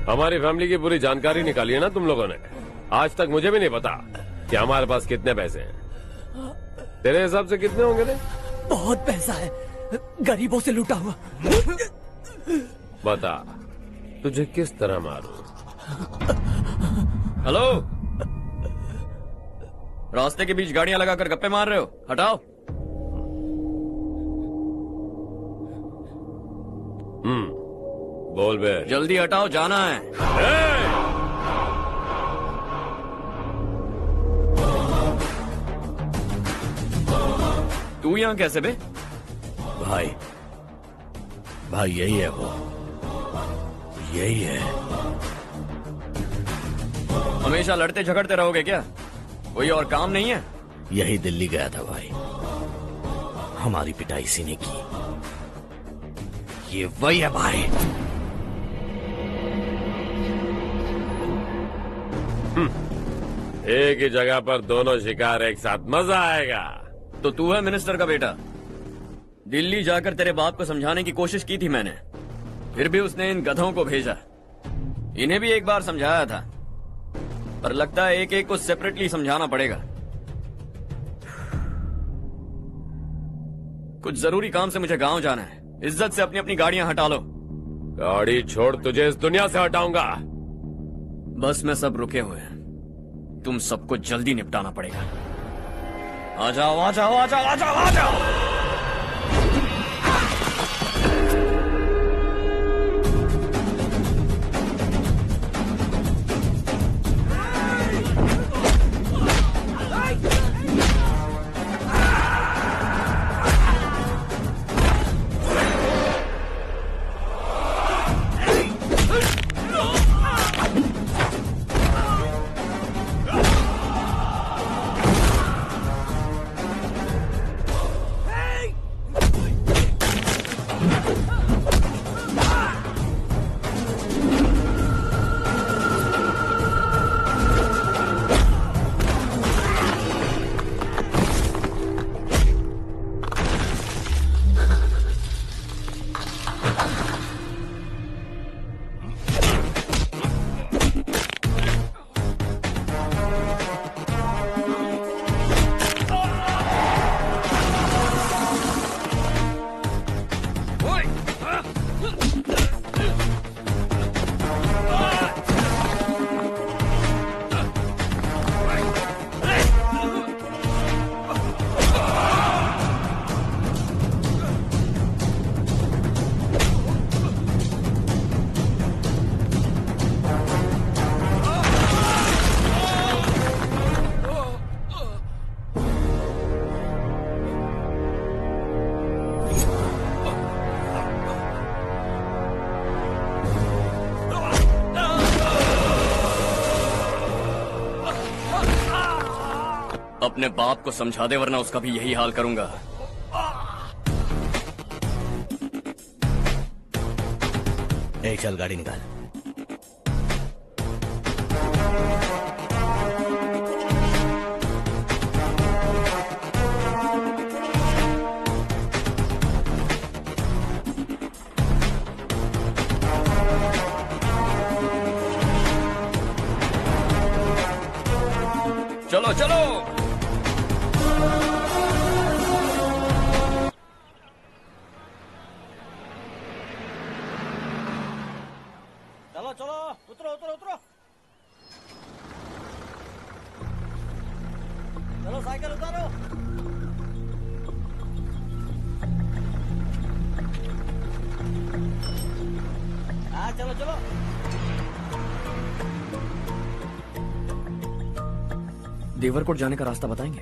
हमारी फैमिली की पूरी जानकारी निकाली है ना तुम लोगों ने। आज तक मुझे भी नहीं पता कि हमारे पास कितने पैसे हैं। तेरे हिसाब से कितने होंगे रे? बहुत पैसा है, गरीबों से लूटा हुआ। बता तुझे किस तरह मारूं? हेलो, रास्ते के बीच गाड़ियां लगाकर गप्पे मार रहे हो? हटाओ। बोल बे। जल्दी हटाओ, जाना है। तू यहाँ कैसे बे? भाई यही है वो, यही है। हमेशा लड़ते झगड़ते रहोगे क्या? कोई और काम नहीं है? यही दिल्ली गया था भाई, हमारी पिटाई इसी ने की। ये वही है भाई। एक ही जगह पर दोनों शिकार एक साथ, मजा आएगा। तो तू है मिनिस्टर का बेटा? दिल्ली जाकर तेरे बाप को समझाने की कोशिश की थी मैंने, फिर भी उसने इन गधों को भेजा। इन्हें भी एक बार समझाया था, पर लगता है एक एक को सेपरेटली समझाना पड़ेगा। कुछ जरूरी काम से मुझे गांव जाना है। इज्जत से अपनी अपनी गाड़ियां हटा लो। गाड़ी छोड़, तुझे इस दुनिया से हटाऊंगा। बस में सब रुके हुए हैं, तुम सबको जल्दी निपटाना पड़ेगा। आ जाओ आ जाओ आ जाओ आ जाओ आ जाओ। अपने बाप को समझा दे, वरना उसका भी यही हाल करूंगा। चल गाड़ी निकाल। चलो चलो। चलो चलो, उतरो उतरो उतरो। चलो साइकिल उतारो। हाँ चलो चलो। देवरकोट जाने का रास्ता बताएंगे?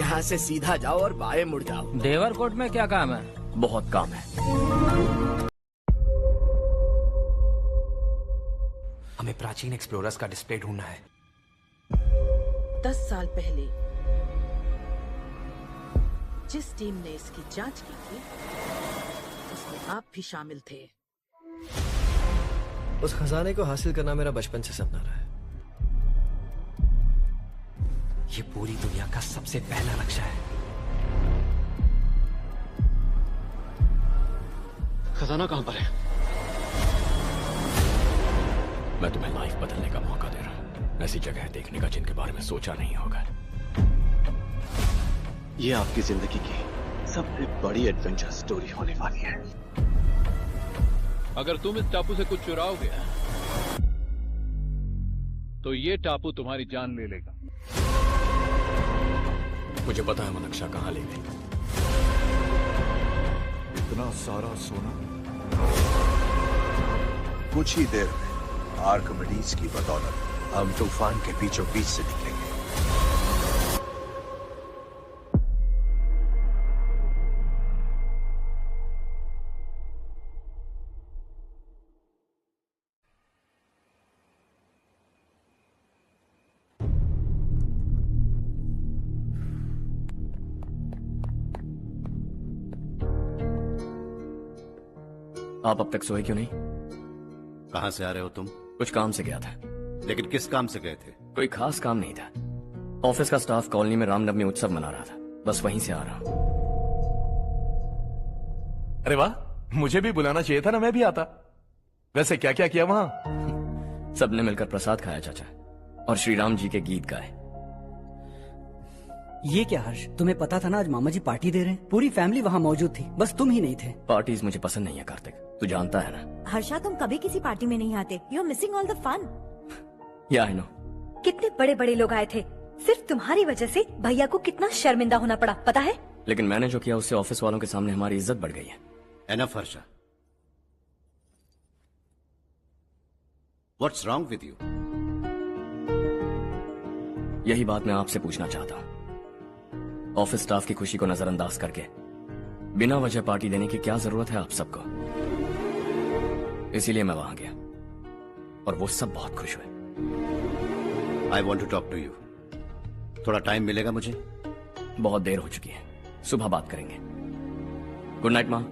यहाँ से सीधा जाओ और बाएं मुड़ जाओ। देवरकोट में क्या काम है? बहुत काम है। हमें प्राचीन एक्सप्लोरर्स का डिस्प्ले ढूंढना है। 10 साल पहले जिस टीम ने इसकी जांच की थी, उसमें आप भी शामिल थे। उस खजाने को हासिल करना मेरा बचपन से सपना रहा है। ये पूरी दुनिया का सबसे पहला लक्ष्य है। खजाना कहां पर है? मैं तुम्हें लाइफ बदलने का मौका दे रहा हूं, ऐसी जगह देखने का जिनके बारे में सोचा नहीं होगा। ये आपकी जिंदगी की सबसे बड़ी एडवेंचर स्टोरी होने वाली है। अगर तुम इस टापू से कुछ चुराओगे तो ये टापू तुम्हारी जान ले लेगा। मुझे पता है वो नक्शा कहां ले गए। इतना सारा सोना कुछ ही देर में आर्किमिडीज की बदौलत हम तूफान के बीचों बीच से निकलेंगे। आप अब तक सोए क्यों नहीं? कहां से आ रहे हो तुम? कुछ काम से गया था। लेकिन किस काम से गए थे? कोई खास काम नहीं था। ऑफिस का स्टाफ कॉलोनी में रामनवमी उत्सव मना रहा था, बस वहीं से आ रहा हूं। अरे वाह, मुझे भी बुलाना चाहिए था ना, मैं भी आता। वैसे क्या क्या किया वहां? सबने मिलकर प्रसाद खाया चाचा, और श्री राम जी के गीत गाए। ये क्या हर्ष, तुम्हें पता था ना आज मामा जी पार्टी दे रहे हैं? पूरी फैमिली वहाँ मौजूद थी, बस तुम ही नहीं थे। पार्टीज मुझे पसंद नहीं है कार्तिक, तू जानता है ना। हर्षा, तुम कभी किसी पार्टी में नहीं आते। You are missing all the fun. Yeah I no. कितने बड़े बड़े लोग आए थे, सिर्फ तुम्हारी वजह से भैया को कितना शर्मिंदा होना पड़ा, पता है? लेकिन मैंने जो किया उससे ऑफिस वालों के सामने हमारी इज्जत बढ़ गई है। Enough Harsha, what's wrong with you? यही बात मैं आपसे पूछना चाहता हूँ। ऑफिस स्टाफ की खुशी को नजरअंदाज करके बिना वजह पार्टी देने की क्या जरूरत है आप सबको? इसीलिए मैं वहां गया और वो सब बहुत खुश हुए। I want to talk to you. थोड़ा टाइम मिलेगा मुझे? बहुत देर हो चुकी है, सुबह बात करेंगे। गुड नाइट माँ।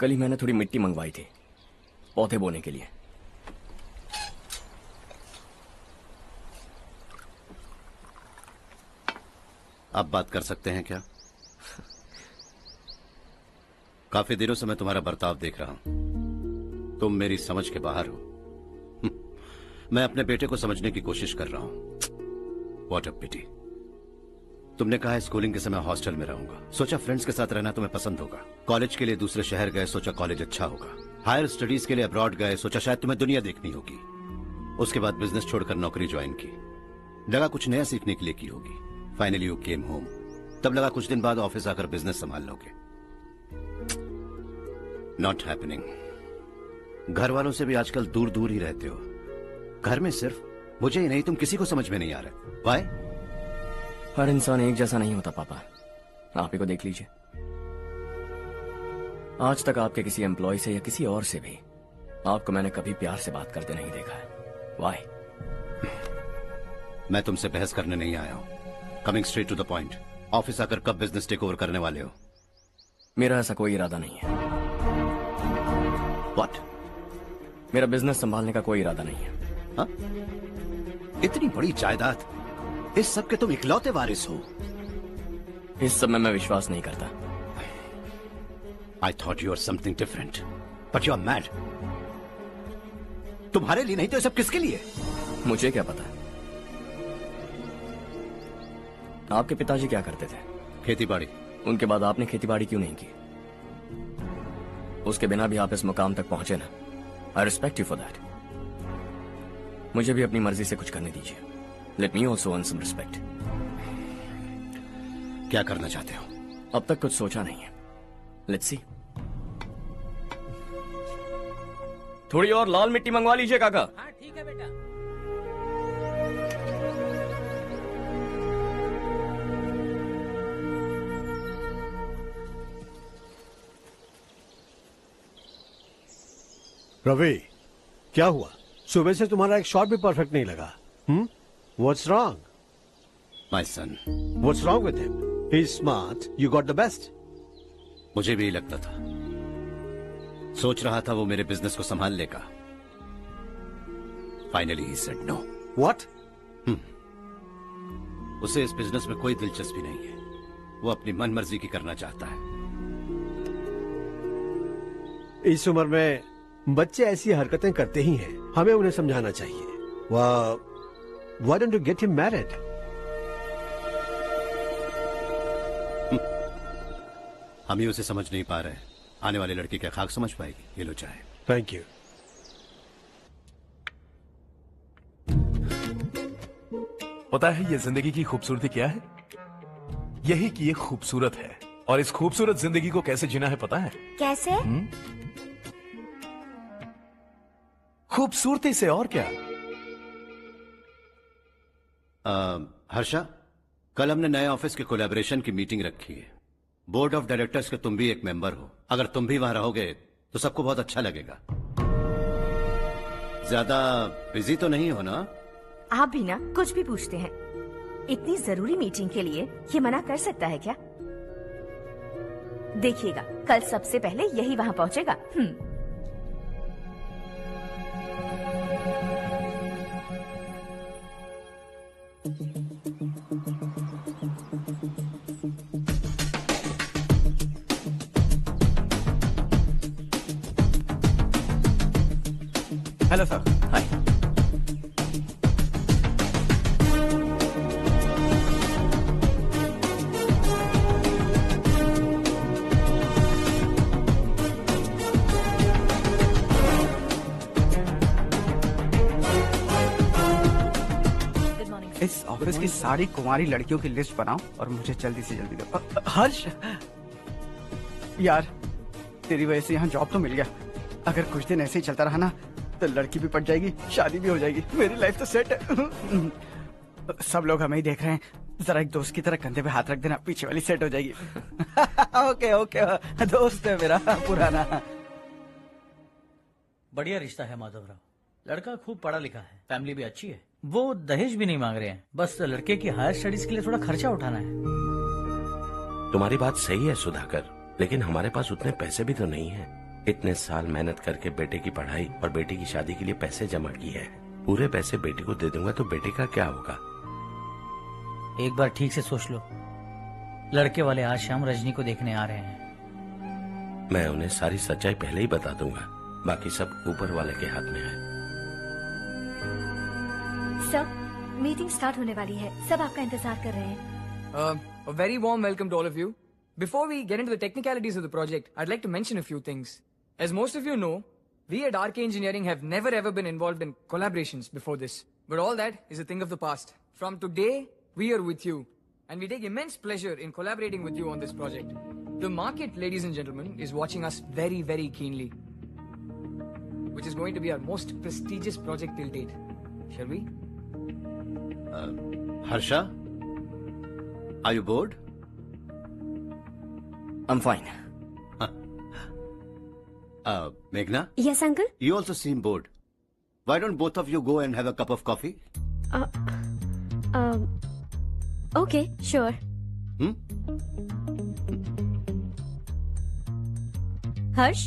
कल ही मैंने थोड़ी मिट्टी मंगवाई थी पौधे बोने के लिए। आप बात कर सकते हैं क्या? काफी दिनों से मैं तुम्हारा बर्ताव देख रहा हूं। तुम मेरी समझ के बाहर हो। मैं अपने बेटे को समझने की कोशिश कर रहा हूं। व्हाट अ पिटी। तुमने कहा स्कूलिंग के समय हॉस्टल में रहूंगा, सोचा फ्रेंड्स के साथ रहना तुम्हें पसंद होगा। कॉलेज के लिए दूसरे शहर गए, सोचा कॉलेज अच्छा होगा। हायर स्टडीज के लिए अब्रॉड गए, सोचा शायद तुम्हें दुनिया देखनी होगी। उसके बाद बिजनेस छोड़कर नौकरी ज्वाइन की, लगा कुछ नया सीखने के लिए की होगी। फाइनली यू केम होम, तब लगा कुछ दिन बाद ऑफिस आकर बिजनेस संभाल लोगे। Not happening. घर वालों से भी आजकल दूर दूर ही रहते हो। घर में सिर्फ मुझे ही नहीं, तुम किसी को समझ में नहीं आ रहे। वाई? हर इंसान एक जैसा नहीं होता पापा, आप ही को देख लीजिए। आज तक आपके किसी एम्प्लॉय से या किसी और से भी आपको मैंने कभी प्यार से बात करते नहीं देखा है। वाई? मैं तुमसे बहस करने नहीं आया हूं। Coming straight to the point, office आकर कब बिजनेस टेक ओवर करने वाले हो? मेरा ऐसा कोई इरादा नहीं है। व्हाट? मेरा बिजनेस संभालने का कोई इरादा नहीं है। हाँ? इतनी बड़ी जायदाद, इस सब के तुम इकलौते वारिस हो। इस सब में मैं विश्वास नहीं करता। I thought you were something different, but you are mad. तुम्हारे लिए नहीं तो ये सब किसके लिए? मुझे क्या पता। आपके पिताजी क्या करते थे? खेतीबाड़ी। उनके बाद आपने खेतीबाड़ी क्यों नहीं की? उसके बिना भी आप इस मुकाम तक पहुंचे ना। I respect you for that. मुझे भी अपनी मर्जी से कुछ करने दीजिए। Let me also earn some respect. क्या करना चाहते हो? अब तक कुछ सोचा नहीं है। Let's see. थोड़ी और लाल मिट्टी मंगवा लीजिए काका। हाँ ठीक है बेटा। रवि, क्या हुआ? सुबह से तुम्हारा एक शॉट भी परफेक्ट नहीं लगा। What's wrong? My son. What's wrong with him? He's smart. You got the best. मुझे भी लगता था। सोच रहा था वो मेरे बिजनेस को संभाल लेगा। Finally he said no. What? उसे इस बिजनेस में कोई दिलचस्पी नहीं है। वो अपनी मनमर्जी की करना चाहता है। इस उम्र में बच्चे ऐसी हरकतें करते ही हैं, हमें उन्हें समझाना चाहिए। Why don't you get him married? हम ही उसे समझ नहीं पा रहे, आने वाली लड़की क्या खाक समझ पाएगी? ये लो चाहे। Thank you. पता है ये जिंदगी की खूबसूरती क्या है? यही कि ये खूबसूरत है, और इस खूबसूरत जिंदगी को कैसे जीना है पता है? कैसे? खूबसूरती से, और क्या। हर्षा, कल हमने नए ऑफिस के कोलैबोरेशन की मीटिंग रखी है। बोर्ड ऑफ डायरेक्टर्स के तुम भी एक मेंबर हो। अगर तुम भी वहां रहोगे तो सबको बहुत अच्छा लगेगा। ज्यादा बिजी तो नहीं हो ना? आप भी ना कुछ भी पूछते हैं। इतनी जरूरी मीटिंग के लिए ये मना कर सकता है क्या? देखिएगा, कल सबसे पहले यही वहां पहुंचेगा। Hello sir. हाय। इस ऑफिस की सारी कुंवारी लड़कियों की लिस्ट बनाओ और मुझे जल्दी से जल्दी दो। हर्ष, यार तेरी वजह से यहाँ जॉब तो मिल गया। अगर कुछ दिन ऐसे ही चलता रहा ना तो लड़की भी पट जाएगी, शादी भी हो जाएगी, मेरी लाइफ तो सेट है। सब लोग हमें ही देख रहे हैं, जरा एक दोस्त की तरह कंधे पे हाथ रख देना, पीछे वाली सेट हो जाएगी। ओके ओके, दोस्त है मेरा पुराना। बढ़िया रिश्ता है माधव राव। लड़का खूब पढ़ा लिखा है, फैमिली भी अच्छी है। वो दहेज भी नहीं मांग रहे हैं, बस लड़के की हायर स्टडीज के लिए थोड़ा खर्चा उठाना है। तुम्हारी बात सही है सुधाकर, लेकिन हमारे पास उतने पैसे भी तो नहीं है। इतने साल मेहनत करके बेटे की पढ़ाई और बेटे की शादी के लिए पैसे जमा किए हैं। पूरे पैसे बेटे को दे दूंगा तो बेटे का क्या होगा? एक बार ठीक से सोच लो। लड़के वाले आज शाम रजनी को देखने आ रहे हैं। मैं उन्हें सारी सच्चाई पहले ही बता दूंगा, बाकी सब ऊपर वाले के हाथ में है। सर, मीटिंग स्टार्ट होने वाली है, सब आपका इंतजार कर रहे हैं। A very warm welcome to all of you. Before we get into the technicalities of the project, I'd like to mention a few things. As most of you know, we at RK Engineering have never ever been involved in collaborations before this. But all that is a thing of the past. From today, we are with you. And we take immense pleasure in collaborating with you on this project. The market, ladies and gentlemen, is watching us very, very keenly. Which is going to be our most prestigious project till date. Shall we? Harsha, are you bored? I'm fine. Meghna? Yes, uncle? You also seem bored. Why don't both of you go and have a cup of coffee? Okay, sure. Harsh?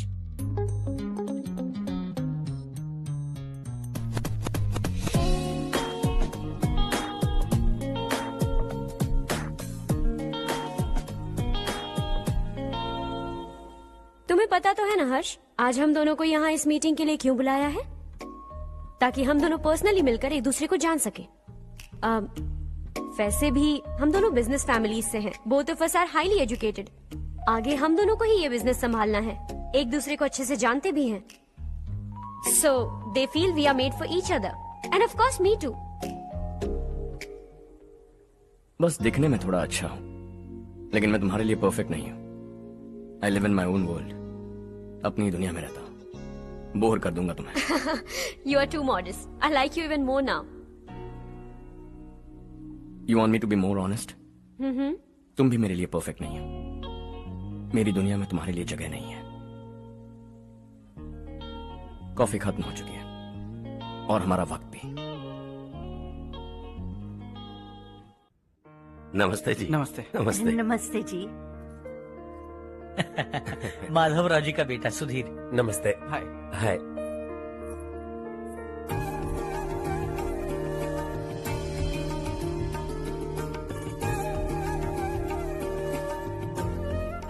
तुम्हें पता तो है ना हर्ष, आज हम दोनों को यहाँ इस मीटिंग के लिए क्यों बुलाया है? ताकि हम दोनों पर्सनली मिलकर एक दूसरे को जान सके। वैसे भी हम दोनों बिजनेस फैमिलीज से हैं। Both of us are highly educated. आगे हम दोनों को ही ये बिजनेस संभालना है, एक दूसरे को अच्छे से जानते भी हैं। So they feel we are made for each other and of course me too. बस दिखने में थोड़ा अच्छा हूँ, लेकिन मैं तुम्हारे लिए परफेक्ट नहीं हूँ। I live in my own world, अपनी दुनिया में रहता हूँ। बोर कर दूंगा तुम्हें। You are too modest. I like you even more now. You want me to be more honest? तुम भी मेरे लिए परफेक्ट नहीं हो। मेरी दुनिया में तुम्हारे लिए जगह नहीं है। कॉफी खत्म हो चुकी है और हमारा वक्त भी। नमस्ते जी। नमस्ते। नमस्ते। नमस्ते जी। माधव राव जी का बेटा सुधीर। नमस्ते। हाय। हाय।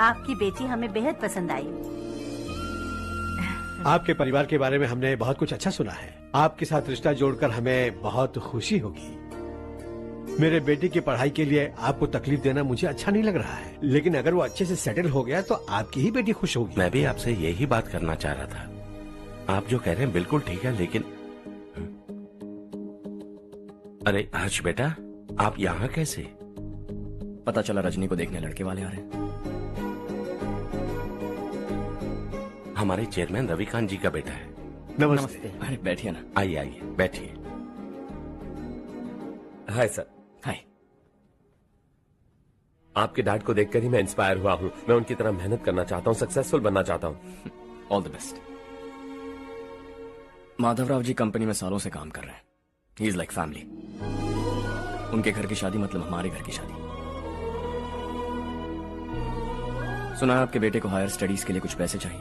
आपकी बेटी हमें बेहद पसंद आई। आपके परिवार के बारे में हमने बहुत कुछ अच्छा सुना है। आपके साथ रिश्ता जोड़कर हमें बहुत खुशी होगी। मेरे बेटे की पढ़ाई के लिए आपको तकलीफ देना मुझे अच्छा नहीं लग रहा है, लेकिन अगर वो अच्छे से सेटल हो गया तो आपकी ही बेटी खुश होगी। मैं भी आपसे यही बात करना चाह रहा था। आप जो कह रहे हैं बिल्कुल ठीक है, लेकिन अरे हर्ष बेटा, आप यहाँ कैसे? पता चला रजनी को देखने लड़के वाले आ रहे हैं। हमारे चेयरमैन रविकांत जी का बेटा है। नमस्ते। अरे बैठिए ना। आइए आइए बैठिए। Hi sir. हाय। आपके डैड को देखकर ही मैं इंस्पायर हुआ हूँ। मैं उनकी तरह मेहनत करना चाहता हूँ, सक्सेसफुल बनना चाहता हूँ। All the best. Madhavrao ji company में सालों से काम कर रहे हैं। He is like family. उनके घर की शादी मतलब हमारे घर की शादी। सुना है आपके बेटे को हायर स्टडीज के लिए कुछ पैसे चाहिए।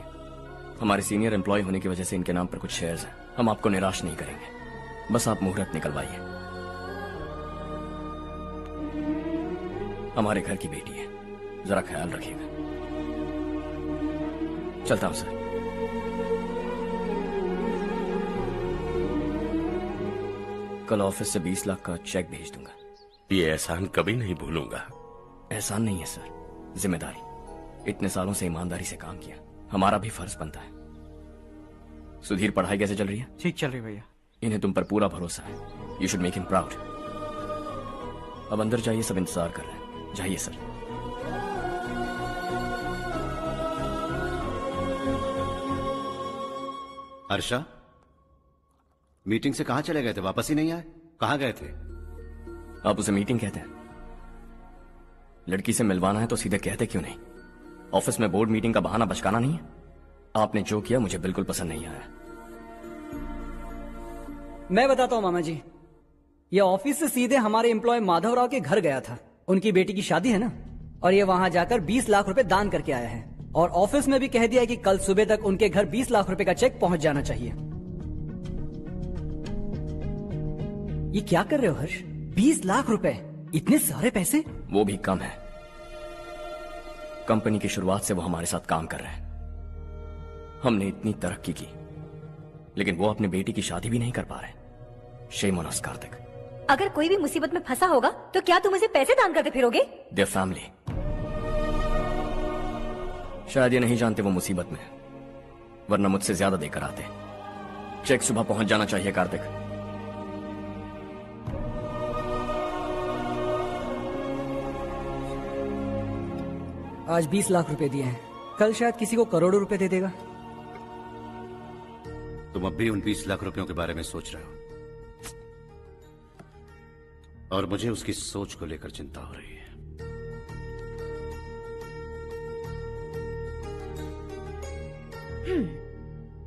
हमारे सीनियर एम्प्लॉय होने की वजह से इनके नाम पर कुछ शेयर्स हैं। हम आपको निराश नहीं करेंगे, बस आप मुहूर्त निकलवाइए। हमारे घर की बेटी है, जरा ख्याल रखिएगा। चलता हूं सर। कल ऑफिस से 20 लाख का चेक भेज दूंगा। ये एहसान कभी नहीं भूलूंगा। एहसान नहीं है सर, जिम्मेदारी। इतने सालों से ईमानदारी से काम किया, हमारा भी फर्ज बनता है। सुधीर, पढ़ाई कैसे चल रही है? ठीक चल रही भैया। इन्हें तुम पर पूरा भरोसा है। You should make him proud. अब अंदर जाइए, सब इंतजार कर रहे हैं। जाइए सर। हर्षा, मीटिंग से कहां चले गए थे? वापस ही नहीं आए? कहां गए थे? आप उसे मीटिंग कहते हैं? लड़की से मिलवाना है तो सीधे कहते क्यों नहीं? ऑफिस में बोर्ड मीटिंग का बहाना बचकाना नहीं है। आपने जो किया मुझे बिल्कुल पसंद नहीं आया। मैं बताता हूँ मामा जी, ये ऑफिस से सीधे हमारे एम्प्लॉय माधवराव के घर गया था। उनकी बेटी की शादी है ना, और ये वहां जाकर 20 लाख रुपए दान करके आया है। और ऑफिस में भी कह दिया है कि कल सुबह तक उनके घर 20 लाख रुपए का चेक पहुंच जाना चाहिए। ये क्या कर रहे हो हर्ष? 20 लाख रुपए, इतने सारे पैसे? वो भी कम है। कंपनी की शुरुआत से वो हमारे साथ काम कर रहे हैं। हमने इतनी तरक्की की, लेकिन वो अपनी बेटी की शादी भी नहीं कर पा रहे। Shame on us Kartik. अगर कोई भी मुसीबत में फंसा होगा तो क्या तुम उसे पैसे दान करते फिरोगे? Their family. शायद ये नहीं जानते वो मुसीबत में, वरना मुझसे ज्यादा देकर आते। चेक सुबह पहुंच जाना चाहिए कार्तिक। आज 20 लाख रुपए दिए हैं, कल शायद किसी को करोड़ों रुपए दे देगा। तुम अब भी उन 20 लाख रुपयों के बारे में सोच रहे हो, और मुझे उसकी सोच को लेकर चिंता हो रही है।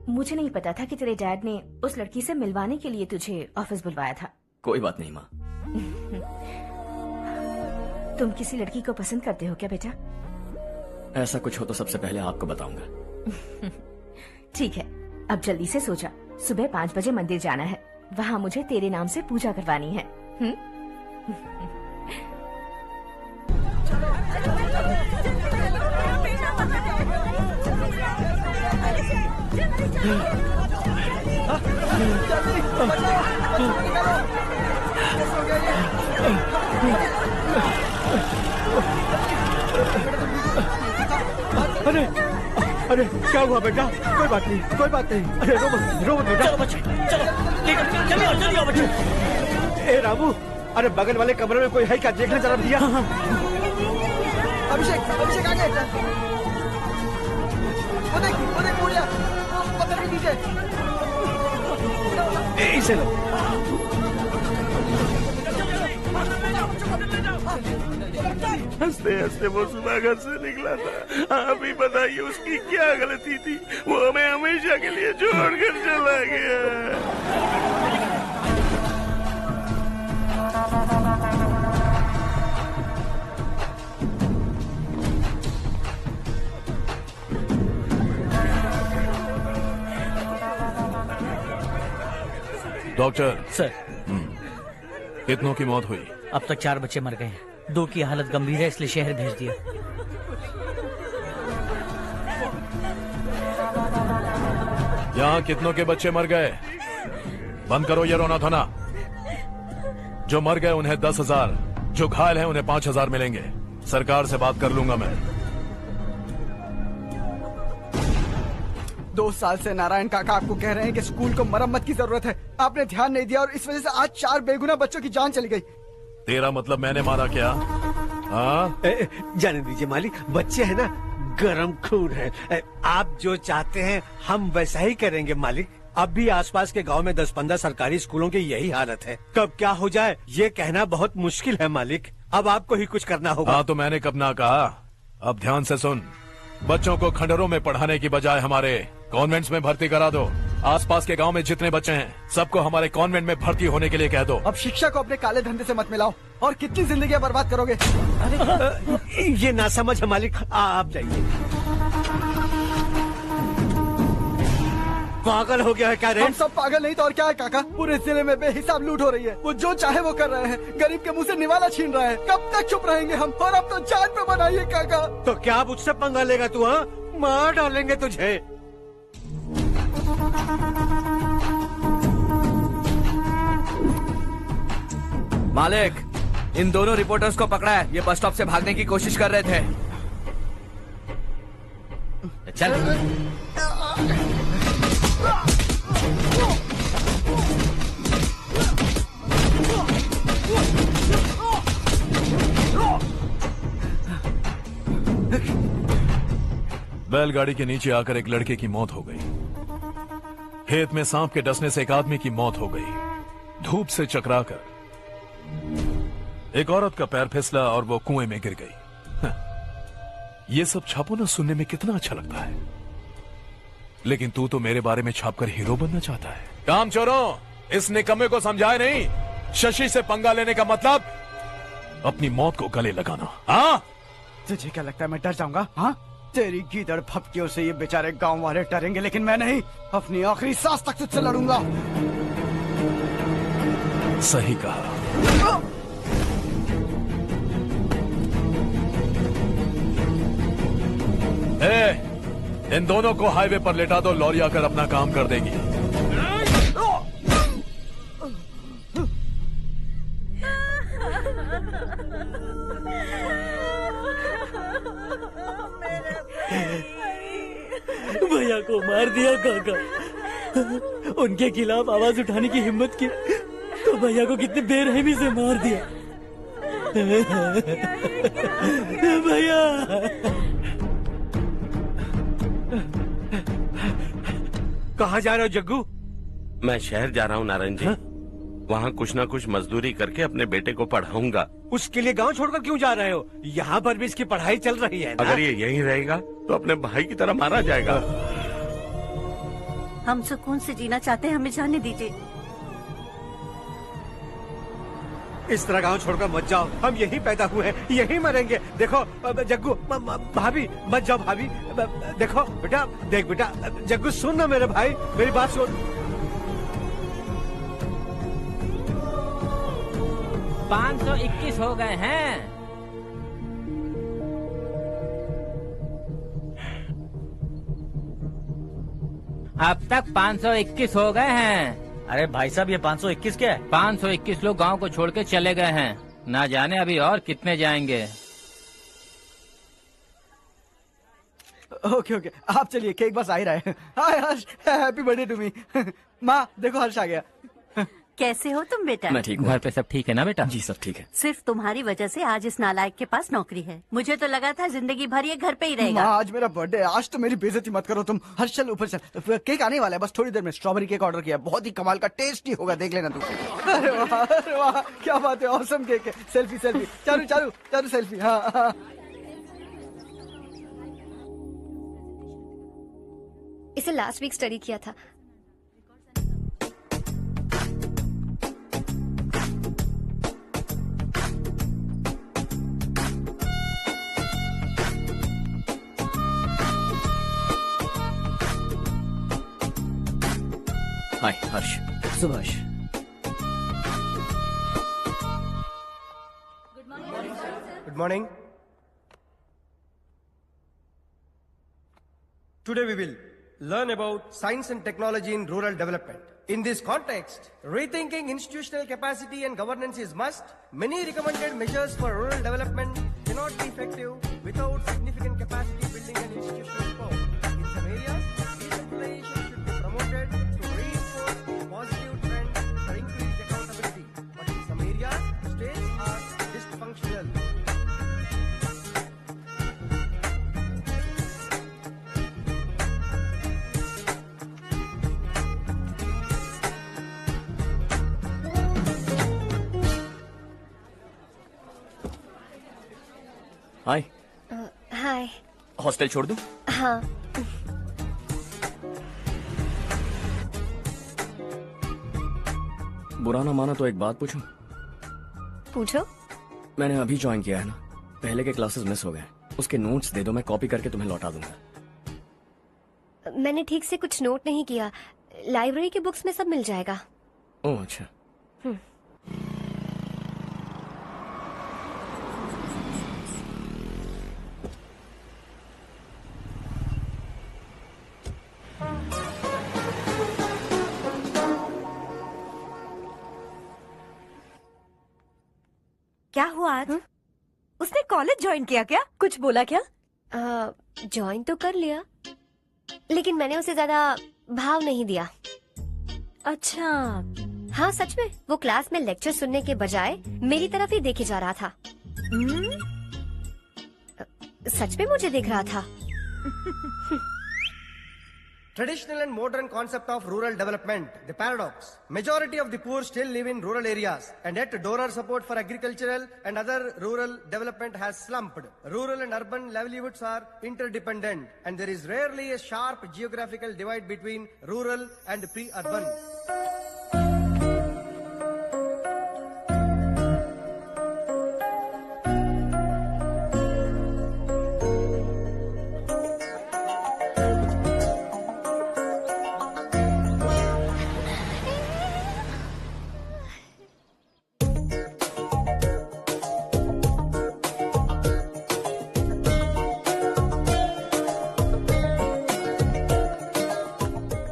मुझे नहीं पता था कि तेरे डैड ने उस लड़की से मिलवाने के लिए तुझे ऑफिस बुलवाया था। कोई बात नहीं माँ। तुम किसी लड़की को पसंद करते हो क्या बेटा? ऐसा कुछ हो तो सबसे पहले आपको बताऊंगा। ठीक है, अब जल्दी से सो जा। सुबह 5 बजे मंदिर जाना है, वहाँ मुझे तेरे नाम से पूजा करवानी है। अरे अरे क्या हुआ बेटा? कोई बात नहीं, कोई बात नहीं। अरे रो मत बेटा। चलो बच्चे, चलो जल्दी आओ बच्चे। ए रामू, अरे बगल वाले कमरे में कोई है क्या? देखना जरा भैया। अभिषेक, अभिषेक आ गया। वो देख बोलिया, वो पत्थर के नीचे। इसे लो। हंसते हंसते वो सुबह घर से निकला था। आप ही बताइए उसकी क्या गलती थी? वो हमें हमेशा के लिए छोड़कर चला गया। डॉक्टर सर, कितनों की मौत हुई? अब तक 4 बच्चे मर गए हैं। 2 की हालत गंभीर है, इसलिए शहर भेज दिया। यहाँ कितनों के बच्चे मर गए? बंद करो ये रोना धोना। जो मर गए उन्हें 10,000, जो घायल हैं उन्हें 5,000 मिलेंगे। सरकार से बात कर लूंगा मैं। 2 साल से नारायण काका आपको कह रहे हैं कि स्कूल को मरम्मत की जरूरत है। आपने ध्यान नहीं दिया और इस वजह से आज 4 बेगुनाह बच्चों की जान चली गई। तेरा मतलब मैंने मारा क्या? हाँ, जाने दीजिए मालिक, बच्चे हैं ना, गरम खून है। आप जो चाहते हैं हम वैसा ही करेंगे मालिक। अब भी आसपास के गांव में 10-15 सरकारी स्कूलों की यही हालत है। कब क्या हो जाए ये कहना बहुत मुश्किल है मालिक। अब आपको ही कुछ करना होगा। हाँ तो मैंने कब ना कहा। अब ध्यान से सुन, बच्चों को खंडरों में पढ़ाने की बजाय हमारे कॉन्वेंट्स में भर्ती करा दो। आसपास के गांव में जितने बच्चे हैं सबको हमारे कॉन्वेंट में भर्ती होने के लिए कह दो। अब शिक्षा को अपने काले धंधे से मत मिलाओ। और कितनी जिंदगियां बर्बाद करोगे? ये ना समझ है मालिक, आप जाइए। पागल हो गया है क्या रे? हम सब पागल नहीं तो और क्या है काका। पूरे जिले में बेहिसाब लूट हो रही है। वो जो चाहे वो कर रहे हैं। गरीब के मुंह से निवाला छीन रहा है। कब तक चुप रहेंगे हम? और अब तो जान पे बनाइए काका। तो क्या मुझसे पंगा लेगा तू? हाँ, मार डालेंगे तुझे। मालिक, इन दोनों रिपोर्टर्स को पकड़ा है। ये बस स्टॉप से भागने की कोशिश कर रहे थे। चल। बैलगाड़ी के नीचे आकर एक लड़के की मौत हो गई। खेत में सांप के डसने से एक आदमी की मौत हो गई। धूप से चकराकर एक औरत का पैर फिसला और वो कुएं में गिर गई। ये सब छापो ना, सुनने में कितना अच्छा लगता है। लेकिन तू तो मेरे बारे में छापकर हीरो बनना चाहता है। काम चोरों, इस निकम्मे को समझाए नहीं। शशि से पंगा लेने का मतलब अपनी मौत को गले लगाना। हाँ, तुझे क्या लगता है मैं डर जाऊंगा? हाँ, तेरी गीदड़ फपकियों से ये बेचारे गांव वाले डरेंगे, लेकिन मैं नहीं। अपनी आखिरी सांस तक तुझसे लड़ूंगा। सही कहा। इन दोनों को हाईवे पर लेटा दो। लॉरी आकर अपना काम कर देगी। भैया को मार दिया काका। उनके खिलाफ आवाज उठाने की हिम्मत की तो भैया को कितनी बेरहमी से मार दिया। भैया कहाँ जा रहे हो जग्गू? मैं शहर जा रहा हूँ नारायण जी। वहाँ कुछ ना कुछ मजदूरी करके अपने बेटे को पढ़ाऊंगा। उसके लिए गांव छोड़कर क्यों जा रहे हो? यहाँ पर भी इसकी पढ़ाई चल रही है ना? अगर ये यहीं रहेगा तो अपने भाई की तरह मारा जाएगा। हम सुकून से जीना चाहते हैं, हमें जाने दीजिए। इस तरह गांव छोड़कर मत जाओ। हम यहीं पैदा हुए हैं, यहीं मरेंगे। देखो जग्गू, भाभी मत जाओ। भाभी देखो बेटा, देख बेटा, जग्गू सुन ना मेरे भाई, मेरी बात सुन। 521 हो गए हैं। अब तक 521 हो गए हैं। अरे भाई साहब, ये 521 क्या है? 521 लोग गांव को छोड़ के चले गए हैं। ना जाने अभी और कितने जाएंगे। ओके ओके, आप चलिए, केक बस आ ही रहा है। हाय हर्ष, हैप्पी बर्थडे टू मी। माँ देखो, हर्ष आ गया। कैसे हो तुम बेटा? मैं ठीक हूँ। घर पे सब ठीक है ना बेटा? जी सब ठीक है। सिर्फ तुम्हारी वजह से आज इस नालायक के पास नौकरी है। मुझे तो लगा था जिंदगी भर ये घर पे ही रहेगा। माँ आज मेरा बर्थडे है, आज तो मेरी बेइज्जती मत करो तुम। हर्ष चल ऊपर चल, केक आने वाला है बस थोड़ी देर में। स्ट्रॉबेरी केक ऑर्डर किया, बहुत ही कमाल का टेस्टी होगा, देख लेना तू। अरे वाह, क्या बात है, ऑसम केक है। Selfie selfie, Charu Charu Charu selfie. हाँ, इसे लास्ट वीक स्टडी किया था। हाय हर्ष। Subhash. Good morning. Today we will learn about science and technology in rural development. In this context, rethinking institutional capacity and governance is must. Many recommended measures for rural development cannot be effective without significant capacity building and institutional reform. In some areas, decentralization should be promoted to reinforce a positive trend for increased accountability. But in some areas, states are dysfunctional. Hi. Hi. Hostel छोड़ दूं? हाँ। बुरा ना माना तो एक बात पूछूं? पूछो। मैंने अभी ज्वाइन किया है ना, पहले के क्लासेस मिस हो गए। उसके नोट्स दे दो, मैं कॉपी करके तुम्हें लौटा दूंगा। मैंने ठीक से कुछ नोट नहीं किया। लाइब्रेरी के बुक्स में सब मिल जाएगा। ओह अच्छा। क्या हुआ आज? उसने कॉलेज ज्वाइन किया क्या? कुछ बोला क्या? ज्वाइन तो कर लिया, लेकिन मैंने उसे ज्यादा भाव नहीं दिया। अच्छा। हाँ सच में, वो क्लास में लेक्चर सुनने के बजाय मेरी तरफ ही देखे जा रहा था। सच में मुझे देख रहा था। Traditional and modern concept of rural development, the paradox. Majority of the poor still live in rural areas, and yet donor support for agricultural and other rural development has slumped. Rural and urban livelihoods are interdependent, and there is rarely a sharp geographical divide between rural and pre-urban.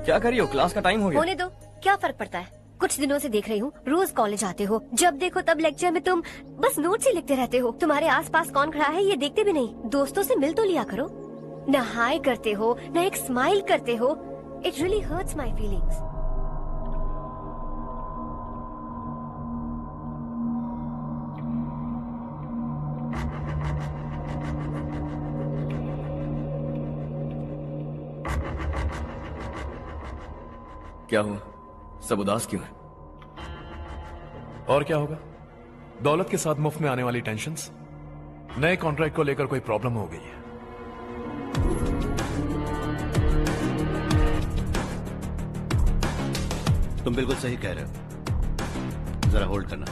क्या कर रही हो? Class का time हो गया। होने दो, क्या फर्क पड़ता है। कुछ दिनों से देख रही हूँ, रोज कॉलेज आते हो, जब देखो तब लेक्चर में तुम बस नोट्स ही लिखते रहते हो। तुम्हारे आसपास कौन खड़ा है ये देखते भी नहीं। दोस्तों से मिल तो लिया करो। न हाय करते हो, न एक स्माइल करते हो। It really hurts my feelings. क्या हुआ? सब उदास क्यों है? और क्या होगा? दौलत के साथ मुफ्त में आने वाली टेंशन्स। नए कॉन्ट्रैक्ट को लेकर कोई प्रॉब्लम हो गई है। तुम बिल्कुल सही कह रहे हो। जरा होल्ड करना।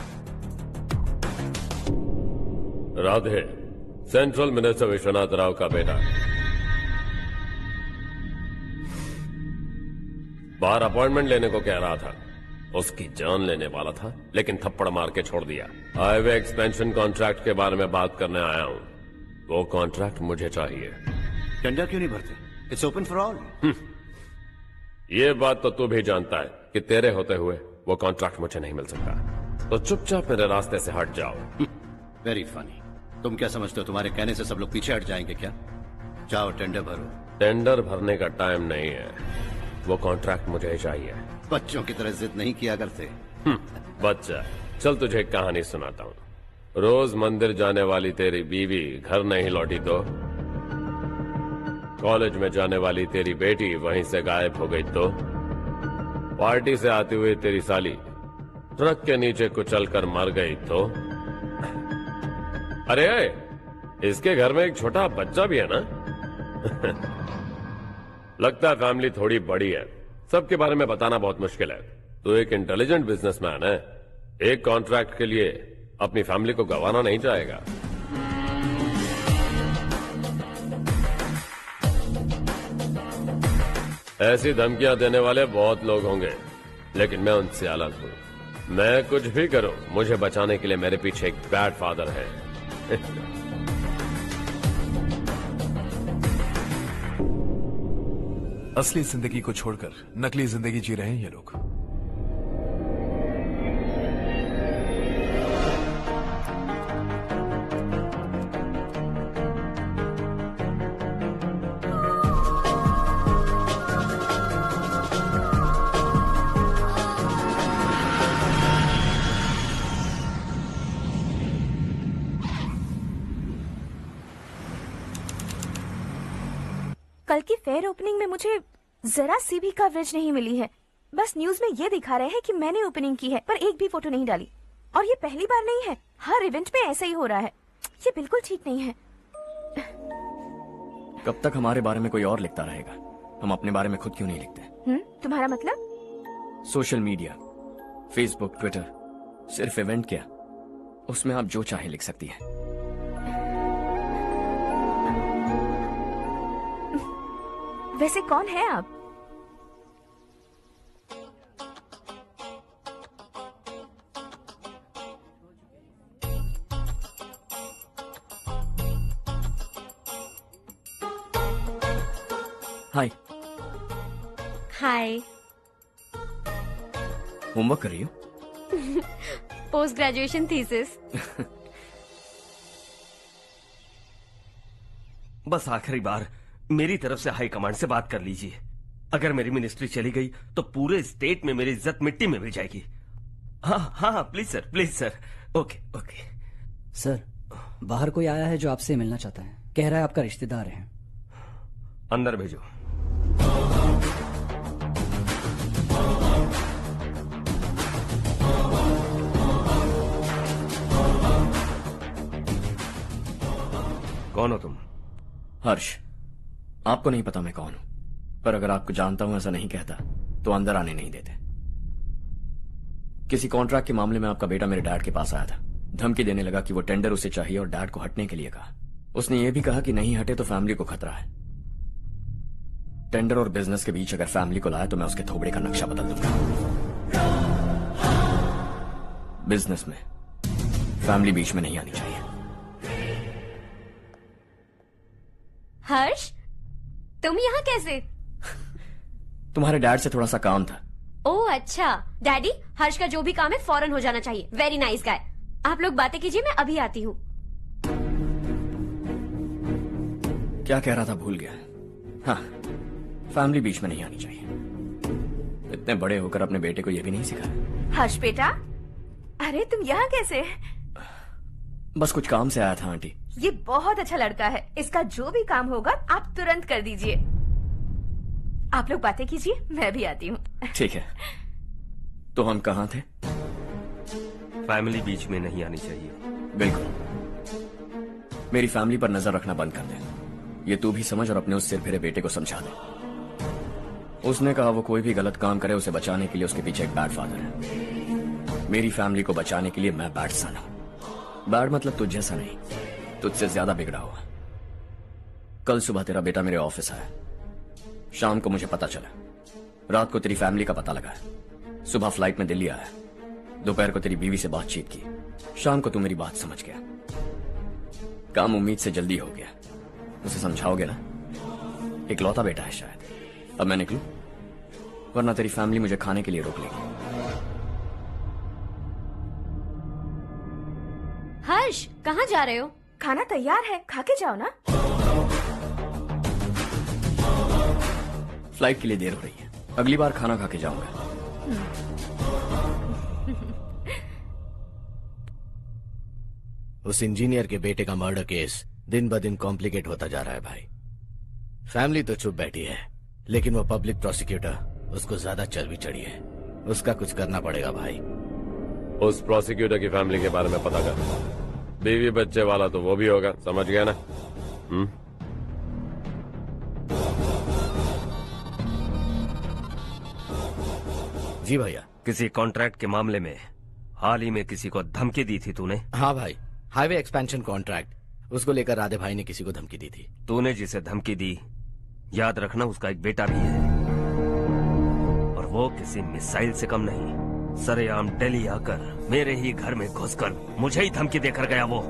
राधे, सेंट्रल मिनिस्टर विश्वनाथ राव का बेटा। बाहर अपॉइंटमेंट लेने को कह रहा था। उसकी जान लेने वाला था, लेकिन थप्पड़ मार के छोड़ दिया। हाईवे एक्सपेंशन कॉन्ट्रैक्ट के बारे में बात करने आया हूँ। वो कॉन्ट्रैक्ट मुझे चाहिए। टेंडर क्यों नहीं भरते? It's open for all. ये बात तो तू भी जानता है कि तेरे होते हुए वो कॉन्ट्रैक्ट मुझे नहीं मिल सकता। तो चुपचाप मेरे रास्ते से हट जाओ। Very funny. तुम क्या समझते हो तुम्हारे कहने से सब लोग पीछे हट जाएंगे क्या? जाओ टेंडर भरो। टेंडर भरने का टाइम नहीं है। वो कॉन्ट्रैक्ट मुझे ही चाहिए। बच्चों की तरह जिद नहीं किया करते। बच्चा, चल तुझे एक कहानी सुनाता हूँ। रोज मंदिर जाने वाली तेरी बीवी घर नहीं लौटी तो, कॉलेज में जाने वाली तेरी बेटी वहीं से गायब हो गई तो, पार्टी से आती हुई तेरी साली ट्रक के नीचे कुचलकर मर गई तो। अरे इसके घर में एक छोटा बच्चा भी है ना। लगता है फैमिली थोड़ी बड़ी है। सबके बारे में बताना बहुत मुश्किल है। तो एक इंटेलिजेंट बिजनेसमैन है, एक कॉन्ट्रैक्ट के लिए अपनी फैमिली को गंवाना नहीं चाहेगा। ऐसी धमकियां देने वाले बहुत लोग होंगे, लेकिन मैं उनसे अलग हूं। मैं कुछ भी करूं, मुझे बचाने के लिए मेरे पीछे एक बैड फादर है। असली जिंदगी को छोड़कर नकली जिंदगी जी रहे हैं ये लोग। कल की फेयर ओपनिंग में मुझे जरा सी भी कवरेज नहीं मिली है। बस न्यूज में ये दिखा रहे हैं कि मैंने ओपनिंग की है, पर एक भी फोटो नहीं डाली। और ये पहली बार नहीं है, हर इवेंट में ऐसा ही हो रहा है। ये बिल्कुल ठीक नहीं है। कब तक हमारे बारे में कोई और लिखता रहेगा? हम अपने बारे में खुद क्यों नहीं लिखते? तुम्हारा मतलब? सोशल मीडिया, फेसबुक, ट्विटर, सिर्फ इवेंट क्या, उसमें आप जो चाहे लिख सकती हैं। वैसे कौन है आप? हाय। हाय। होमवर्क कर रही हो? Post graduation thesis. बस आखिरी बार मेरी तरफ से हाई कमांड से बात कर लीजिए। अगर मेरी मिनिस्ट्री चली गई तो पूरे स्टेट में मेरी इज्जत मिट्टी में मिल जाएगी। हाँ हाँ please sir, please sir. Okay okay sir, बाहर कोई आया है जो आपसे मिलना चाहता है। कह रहा है आपका रिश्तेदार है। अंदर भेजो। कौन हो तुम? हर्ष। आपको नहीं पता मैं कौन हूं, पर अगर आपको जानता हूं ऐसा नहीं कहता तो अंदर आने नहीं देते। किसी कॉन्ट्रैक्ट के मामले में आपका बेटा मेरे डैड के पास आया था। धमकी देने लगा कि वो टेंडर उसे चाहिए और डैड को हटने के लिए कहा। उसने ये भी कहा कि नहीं हटे तो फैमिली को खतरा है। टेंडर और बिजनेस के बीच अगर फैमिली को लाया तो मैं उसके थोबड़े का नक्शा बदल दूंगा। बिजनेस में फैमिली बीच में नहीं आनी चाहिए। हर्ष, तुम यहाँ कैसे? तुम्हारे डैड से थोड़ा सा काम था। ओह अच्छा। डैडी, हर्ष का जो भी काम है फौरन हो जाना चाहिए। Very nice guy. आप लोग बातें कीजिए, मैं अभी आती हूँ। क्या कह रहा था भूल गया। हाँ, फैमिली बीच में नहीं आनी चाहिए। इतने बड़े होकर अपने बेटे को यह भी नहीं सिखाया। हर्ष बेटा, अरे तुम यहाँ कैसे? बस कुछ काम से आया था आंटी। ये बहुत अच्छा लड़का है। इसका जो भी काम होगा आप तुरंत कर दीजिए। आप लोग बातें कीजिए, मैं भी आती हूँ। ठीक है। तो हम कहाँ थे? फैमिली बीच में नहीं आनी चाहिए। बिल्कुल। मेरी फैमिली पर नजर रखना बंद कर दे। ये तू भी समझ और अपने उस सिर फिरे बेटे को समझा दे। उसने कहा वो कोई भी गलत काम करे उसे बचाने के लिए उसके पीछे एक बैड फादर है। मेरी फैमिली को बचाने के लिए मैं बैड सन हूं। बैड मतलब तुझ जैसा नहीं, तुझसे ज्यादा बिगड़ा हुआ। कल सुबह तेरा बेटा मेरे ऑफिस आया। शाम को मुझे पता चला। रात को तेरी फैमिली का पता लगा। सुबह फ्लाइट में दिल्ली आया। दोपहर को तेरी बीवी से बातचीत की। शाम को तू मेरी बात समझ गया। काम उम्मीद से जल्दी हो गया। उसे समझाओगे ना? इकलौता बेटा है शायद। अब मैं निकलूं, वरना तेरी फैमिली मुझे खाने के लिए रोक लेगी। हर्ष, कहाँ जा रहे हो? खाना तैयार है, खा के जाओ ना। फ्लाइट के लिए देर हो रही है। अगली बार खाना खा के जाऊंगा। उस इंजीनियर के बेटे का मर्डर केस दिन ब दिन कॉम्प्लिकेट होता जा रहा है भाई। फैमिली तो चुप बैठी है, लेकिन वो पब्लिक प्रोसिक्यूटर उसको ज्यादा चर्बी चढ़ी है। उसका कुछ करना पड़ेगा भाई। उस प्रोसिक्यूटर की फैमिली के बारे में पता कर। बीवी बच्चे वाला तो वो भी होगा, समझ गया ना? जी भैया। किसी कॉन्ट्रैक्ट के मामले में हाल ही में किसी को धमकी दी थी तूने? हाँ भाई, हाईवे एक्सपेंशन कॉन्ट्रैक्ट, उसको लेकर राधे भाई ने किसी को धमकी दी थी। तूने जिसे धमकी दी, याद रखना उसका एक बेटा भी है, और वो किसी मिसाइल से कम नहीं। सरेआम दिल्ली आकर मेरे ही घर में घुसकर मुझे ही धमकी देकर गया वो।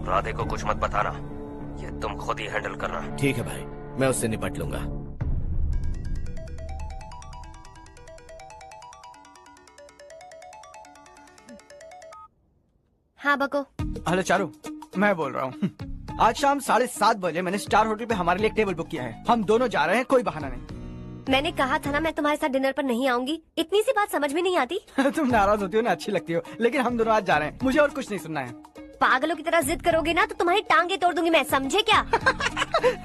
राधे को कुछ मत बताना, ये तुम खुद ही हैंडल करना। ठीक है भाई, मैं उससे निपट लूंगा। हाँ बको। हेलो चारू, मैं बोल रहा हूँ। आज शाम 7:30 बजे मैंने स्टार होटल पे हमारे लिए एक टेबल बुक किया है। हम दोनों जा रहे हैं, कोई बहाना नहीं। मैंने कहा था ना मैं तुम्हारे साथ डिनर पर नहीं आऊंगी। इतनी सी बात समझ में नहीं आती। तुम नाराज होती हो ना, अच्छी लगती हो, लेकिन हम दोनों आज जा रहे हैं। मुझे और कुछ नहीं सुनना है। पागलों की तरह जिद करोगे ना तो तुम्हारी टांगे तोड़ दूंगी मैं, समझे क्या?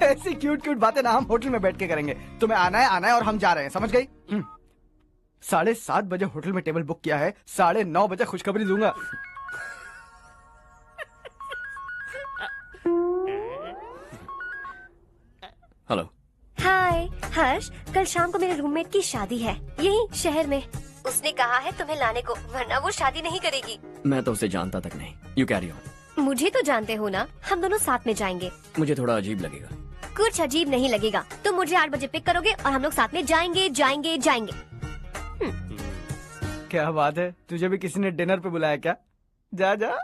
ऐसी क्यूट क्यूट बातें ना हम होटल में बैठ के करेंगे। तुम्हें आना है और हम जा रहे हैं, समझ गई? 7:30 बजे होटल में टेबल बुक किया है, 9:30 बजे खुशखबरी दूंगा। हेलो। हाय हर्ष, कल शाम को मेरे रूममेट की शादी है यही शहर में। उसने कहा है तुम्हें लाने को, वरना वो शादी नहीं करेगी। मैं तो उसे जानता तक नहीं। You carry on. मुझे तो जानते हो ना, हम दोनों साथ में जाएंगे। मुझे थोड़ा अजीब लगेगा। कुछ अजीब नहीं लगेगा। तुम मुझे 8 बजे पिक करोगे और हम लोग साथ में जाएंगे जाएंगे जाएंगे। क्या बात है, तुझे भी किसी ने डिनर पे बुलाया क्या? जा जा।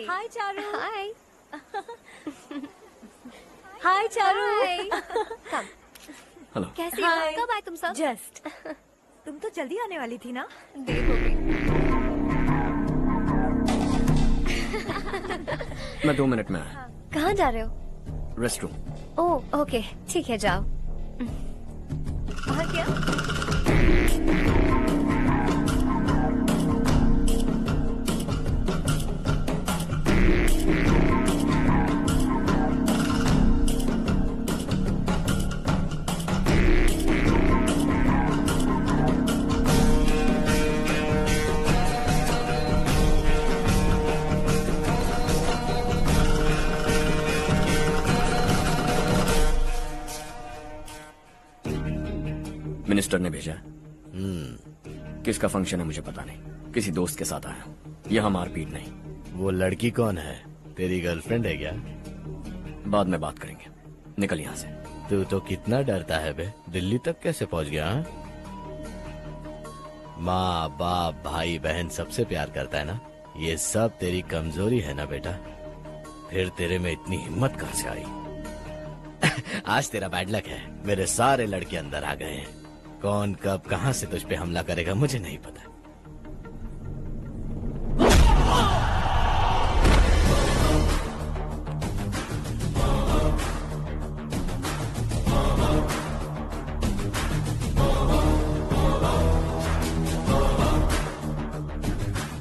हाय चारू। हाय। हाय चारू। कम। हेलो। कैसी हो? कब आए तुम सब? जस्ट। तुम तो जल्दी आने वाली थी ना? देर हो गई। मैं 2 मिनट में आया। कहाँ जा रहे हो? रेस्टरूम। ओह ओके, ठीक है जाओ। और क्या? मिनिस्टर ने भेजा। किसका फंक्शन है मुझे पता नहीं, किसी दोस्त के साथ आया। यहाँ मारपीट नहीं। वो लड़की कौन है? तेरी गर्लफ्रेंड है क्या? बाद में बात करेंगे, निकल यहाँ से। तू तो कितना डरता है बे, दिल्ली तक कैसे पहुँच गया? हाँ? माँ बाप भाई बहन सबसे प्यार करता है ना, ये सब तेरी कमजोरी है ना बेटा। फिर तेरे में इतनी हिम्मत कहाँ से आई? आज तेरा बैड लक है, मेरे सारे लड़के अंदर आ गए हैं। कौन कब कहां से तुझ पे हमला करेगा मुझे नहीं पता।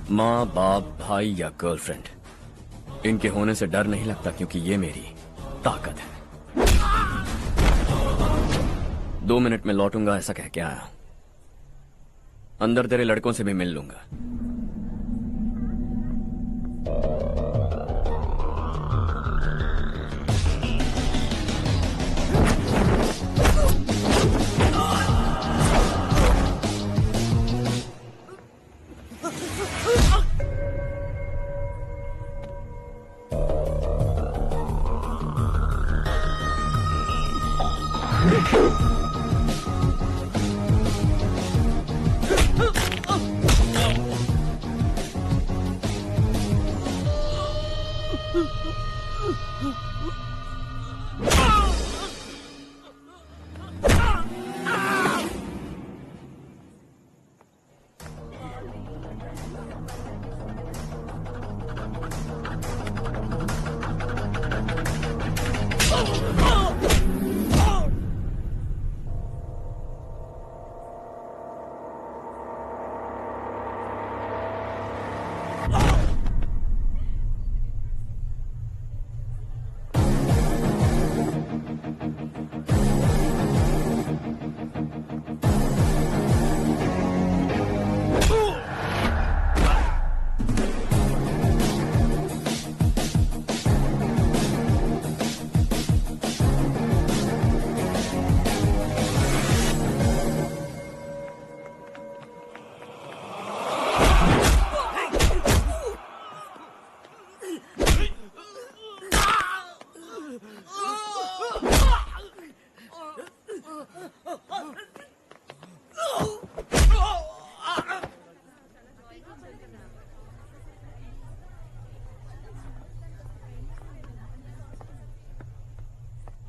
माँ बाप भाई या गर्लफ्रेंड, इनके होने से डर नहीं लगता, क्योंकि ये मेरी ताकत है। 2 मिनट में लौटूंगा ऐसा कह के आया। अंदर तेरे लड़कों से भी मिल लूंगा।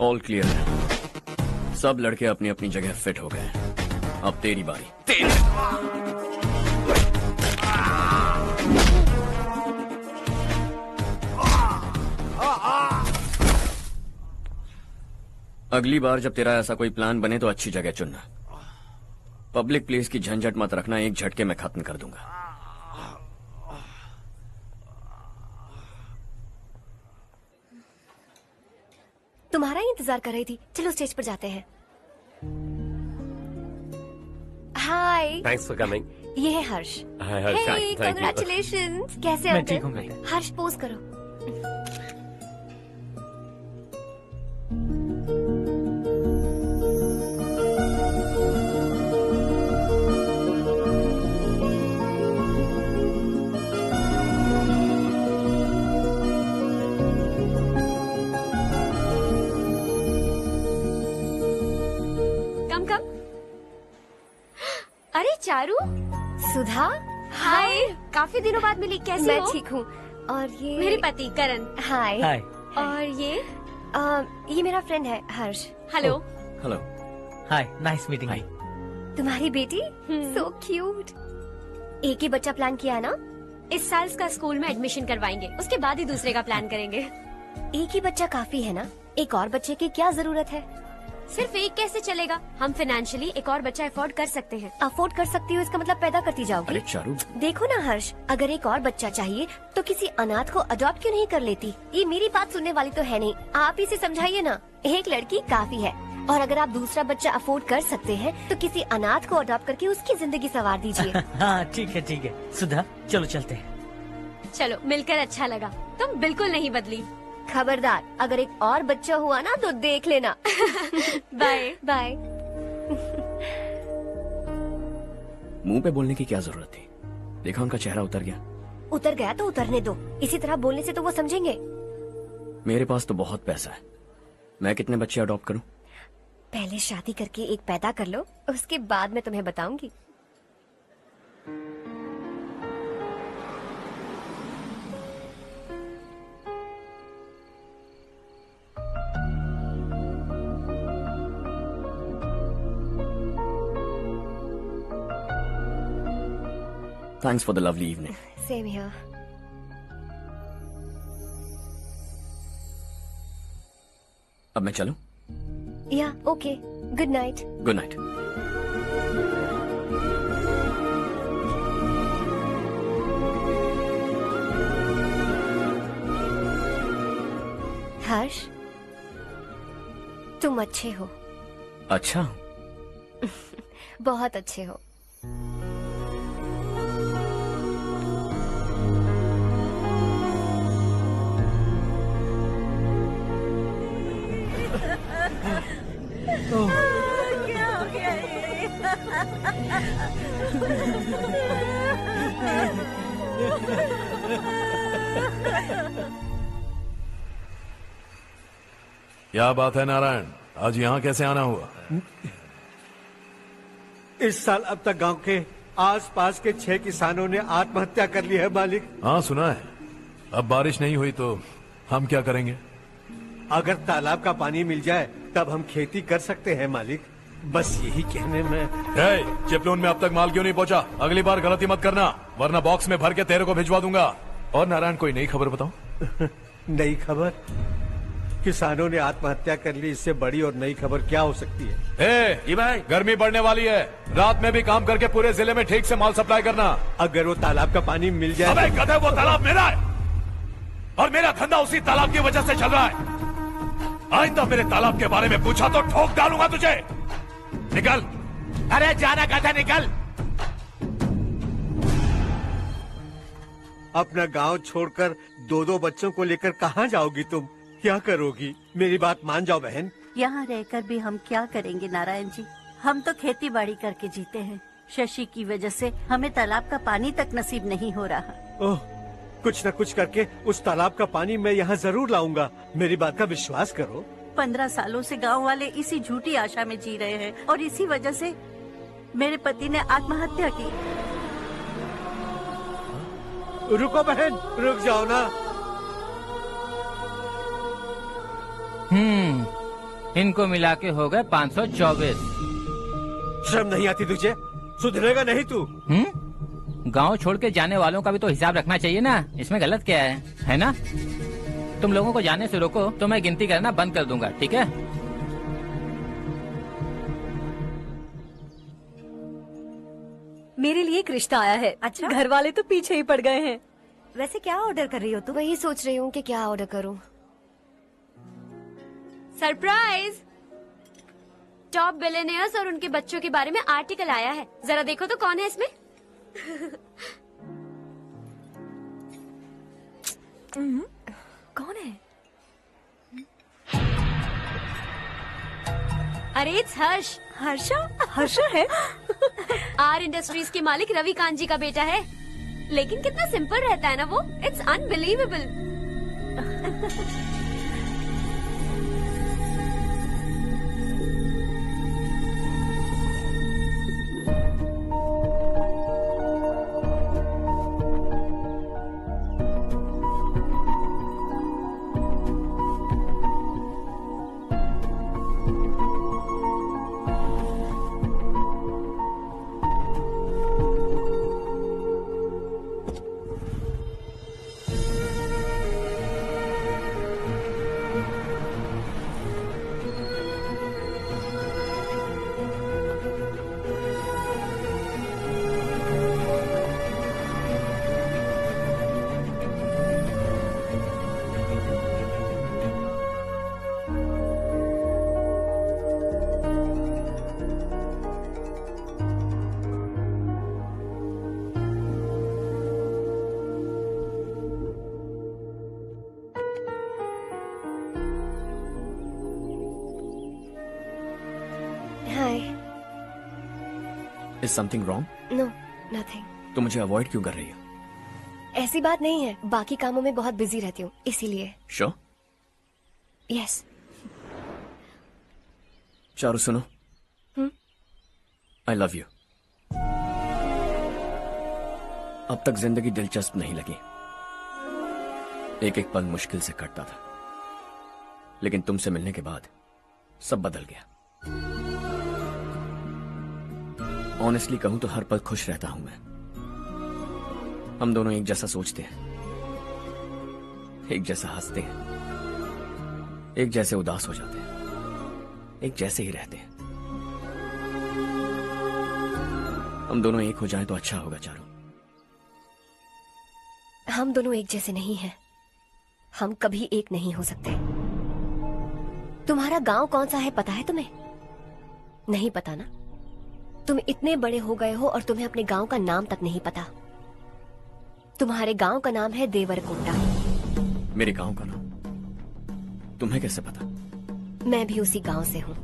ऑल क्लियर है। सब लड़के अपनी अपनी जगह फिट हो गए। अब तेरी बारी। अगली बार जब तेरा ऐसा कोई प्लान बने तो अच्छी जगह चुनना। पब्लिक प्लेस की झंझट मत रखना, एक झटके में खत्म कर दूंगा। तुम्हारा ही इंतजार कर रही थी। चलो स्टेज पर जाते हैं। हाय। Thanks for coming. ये है Harsh. Hi Harsh, thank you. Congratulations. कैसे मैं हो ठीक तुम? हूँ। हर्ष पोज करो। अरे चारू। सुधा। हाय। काफी दिनों बाद मिली, कैसी मैं हो? ठीक हूँ। और ये मेरे पति करण। हाय। हाय। और ये मेरा फ्रेंड है Harsh. Hello. Hello. Hi, nice meeting you. तुम्हारी बेटी सो क्यूट। एक ही बच्चा प्लान किया है ना? इस साल इसका स्कूल में एडमिशन करवाएंगे, उसके बाद ही दूसरे का प्लान करेंगे। एक ही बच्चा काफी है ना? एक और बच्चे की क्या जरूरत है? सिर्फ एक कैसे चलेगा? हम फाइनेंशियली एक और बच्चा अफोर्ड कर सकते हैं। अफोर्ड कर सकती हो इसका मतलब पैदा करती जाओगी? अरे चारू, देखो ना हर्ष, अगर एक और बच्चा चाहिए तो किसी अनाथ को अडॉप्ट क्यों नहीं कर लेती? ये मेरी बात सुनने वाली तो है नहीं, आप इसे समझाइए ना। एक लड़की काफी है, और अगर आप दूसरा बच्चा अफोर्ड कर सकते हैं तो किसी अनाथ को अडॉप्ट करके उसकी जिंदगी संवार दीजिए। हाँ ठीक है सुधा, चलो चलते हैं। चलो, मिलकर अच्छा लगा। तुम बिल्कुल नहीं बदली। खबरदार, अगर एक और बच्चा हुआ ना तो देख लेना। Bye bye. मुंह पे बोलने की क्या जरूरत थी? देखा उनका चेहरा उतर गया। उतर गया तो उतरने दो, इसी तरह बोलने से तो वो समझेंगे। मेरे पास तो बहुत पैसा है, मैं कितने बच्चे अडॉप्ट करूं? पहले शादी करके एक पैदा कर लो, उसके बाद मैं तुम्हें बताऊंगी। Thanks for the lovely evening. Same here. अब मैं चलूं? Yeah, okay. Good night. Good night. हर्ष, तुम अच्छे हो। अच्छा। बहुत अच्छे हो। क्या हो गया ये? क्या बात है नारायण, आज यहाँ कैसे आना हुआ? इस साल अब तक गांव के आसपास के 6 किसानों ने आत्महत्या कर ली है मालिक। हाँ सुना है। अब बारिश नहीं हुई तो हम क्या करेंगे? अगर तालाब का पानी मिल जाए तब हम खेती कर सकते हैं मालिक। बस यही कहने में। चिपलून में अब तक माल क्यों नहीं पहुंचा? अगली बार गलती मत करना, वरना बॉक्स में भर के तेरे को भिजवा दूंगा। और नारायण, कोई नई खबर बताओ। नई खबर? किसानों ने आत्महत्या कर ली, इससे बड़ी और नई खबर क्या हो सकती है? ये भाई, गर्मी बढ़ने वाली है, रात में भी काम करके पूरे जिले में ठीक से माल सप्लाई करना। अगर वो तालाब का पानी मिल जाए। अबे गधे, वो तालाब मेरा है और मेरा धंधा उसी तालाब की वजह से चल रहा है। आइंदा मेरे तालाब के बारे में पूछा तो ठोक डालूंगा तुझे। निकल। अरे जाना गधा, निकल। अपना गांव छोड़कर 2-2 बच्चों को लेकर कहाँ जाओगी तुम? क्या करोगी? मेरी बात मान जाओ बहन। यहाँ रहकर भी हम क्या करेंगे नारायण जी? हम तो खेती बाड़ी करके जीते हैं। शशि की वजह से हमें तालाब का पानी तक नसीब नहीं हो रहा। ओह, कुछ न कुछ करके उस तालाब का पानी मैं यहाँ जरूर लाऊंगा। मेरी बात का विश्वास करो। 15 सालों से गांव वाले इसी झूठी आशा में जी रहे हैं और इसी वजह से मेरे पति ने आत्महत्या की। रुको बहन, रुक जाओ ना। इनको मिला के हो गए 524। शर्म नहीं आती तुझे? सुधरेगा नहीं तू? गांव छोड़ के जाने वालों का भी तो हिसाब रखना चाहिए ना। इसमें गलत क्या है ना? तुम लोगों को जाने से रोको तो मैं गिनती करना बंद कर दूंगा, ठीक है? मेरे लिए एक रिश्ता आया है। अच्छा, घर वाले तो पीछे ही पड़ गए हैं। वैसे क्या ऑर्डर कर रही हो तुम? वही सोच रही हूँ कि क्या ऑर्डर करूँ। सरप्राइज! टॉप बिलियनियर्स और उनके बच्चों के बारे में आर्टिकल आया है। जरा देखो तो कौन है इसमें। कौन है? अरे इट्स हर्ष। हर्षा है? आर इंडस्ट्रीज के मालिक रवि कांत जी का बेटा है। लेकिन कितना सिंपल रहता है ना वो। It's unbelievable. Is something wrong? No, nothing. तो मुझे अवॉइड क्यों कर रही हो? ऐसी बात नहीं है, बाकी कामों में बहुत बिजी रहती हूँ इसीलिए। श्योर? यस। चारू सुनो, आई लव यू। अब तक जिंदगी दिलचस्प नहीं लगी। एक एक पल मुश्किल से कटता था, लेकिन तुमसे मिलने के बाद सब बदल गया। ऑनेस्टली कहूं तो हर पल खुश रहता हूं मैं। हम दोनों एक जैसा सोचते हैं, एक जैसा हंसते हैं, एक जैसे उदास हो जाते हैं, एक जैसे ही रहते हैं। हम दोनों एक हो जाएं तो अच्छा होगा चारू। हम दोनों एक जैसे नहीं हैं। हम कभी एक नहीं हो सकते। तुम्हारा गांव कौन सा है पता है तुम्हें? नहीं पता ना? तुम इतने बड़े हो गए हो और तुम्हें अपने गांव का नाम तक नहीं पता। तुम्हारे गांव का नाम है देवरकोटा। मेरे गांव का नाम तुम्हें कैसे पता? मैं भी उसी गांव से हूँ।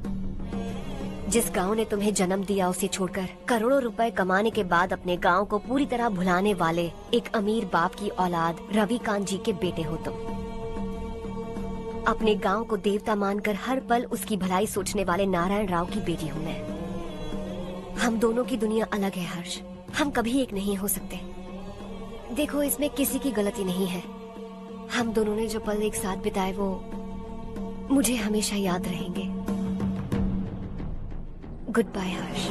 जिस गांव ने तुम्हें जन्म दिया उसे छोड़कर करोड़ों रुपए कमाने के बाद अपने गांव को पूरी तरह भुलाने वाले एक अमीर बाप की औलाद रवि कांत जी के बेटे हो तुम। अपने गांव को देवता मानकर हर पल उसकी भलाई सोचने वाले नारायण राव की बेटी हूँ मैं। हम दोनों की दुनिया अलग है हर्ष। हम कभी एक नहीं हो सकते। देखो, इसमें किसी की गलती नहीं है। हम दोनों ने जो पल एक साथ बिताए वो मुझे हमेशा याद रहेंगे। गुड बाय हर्ष।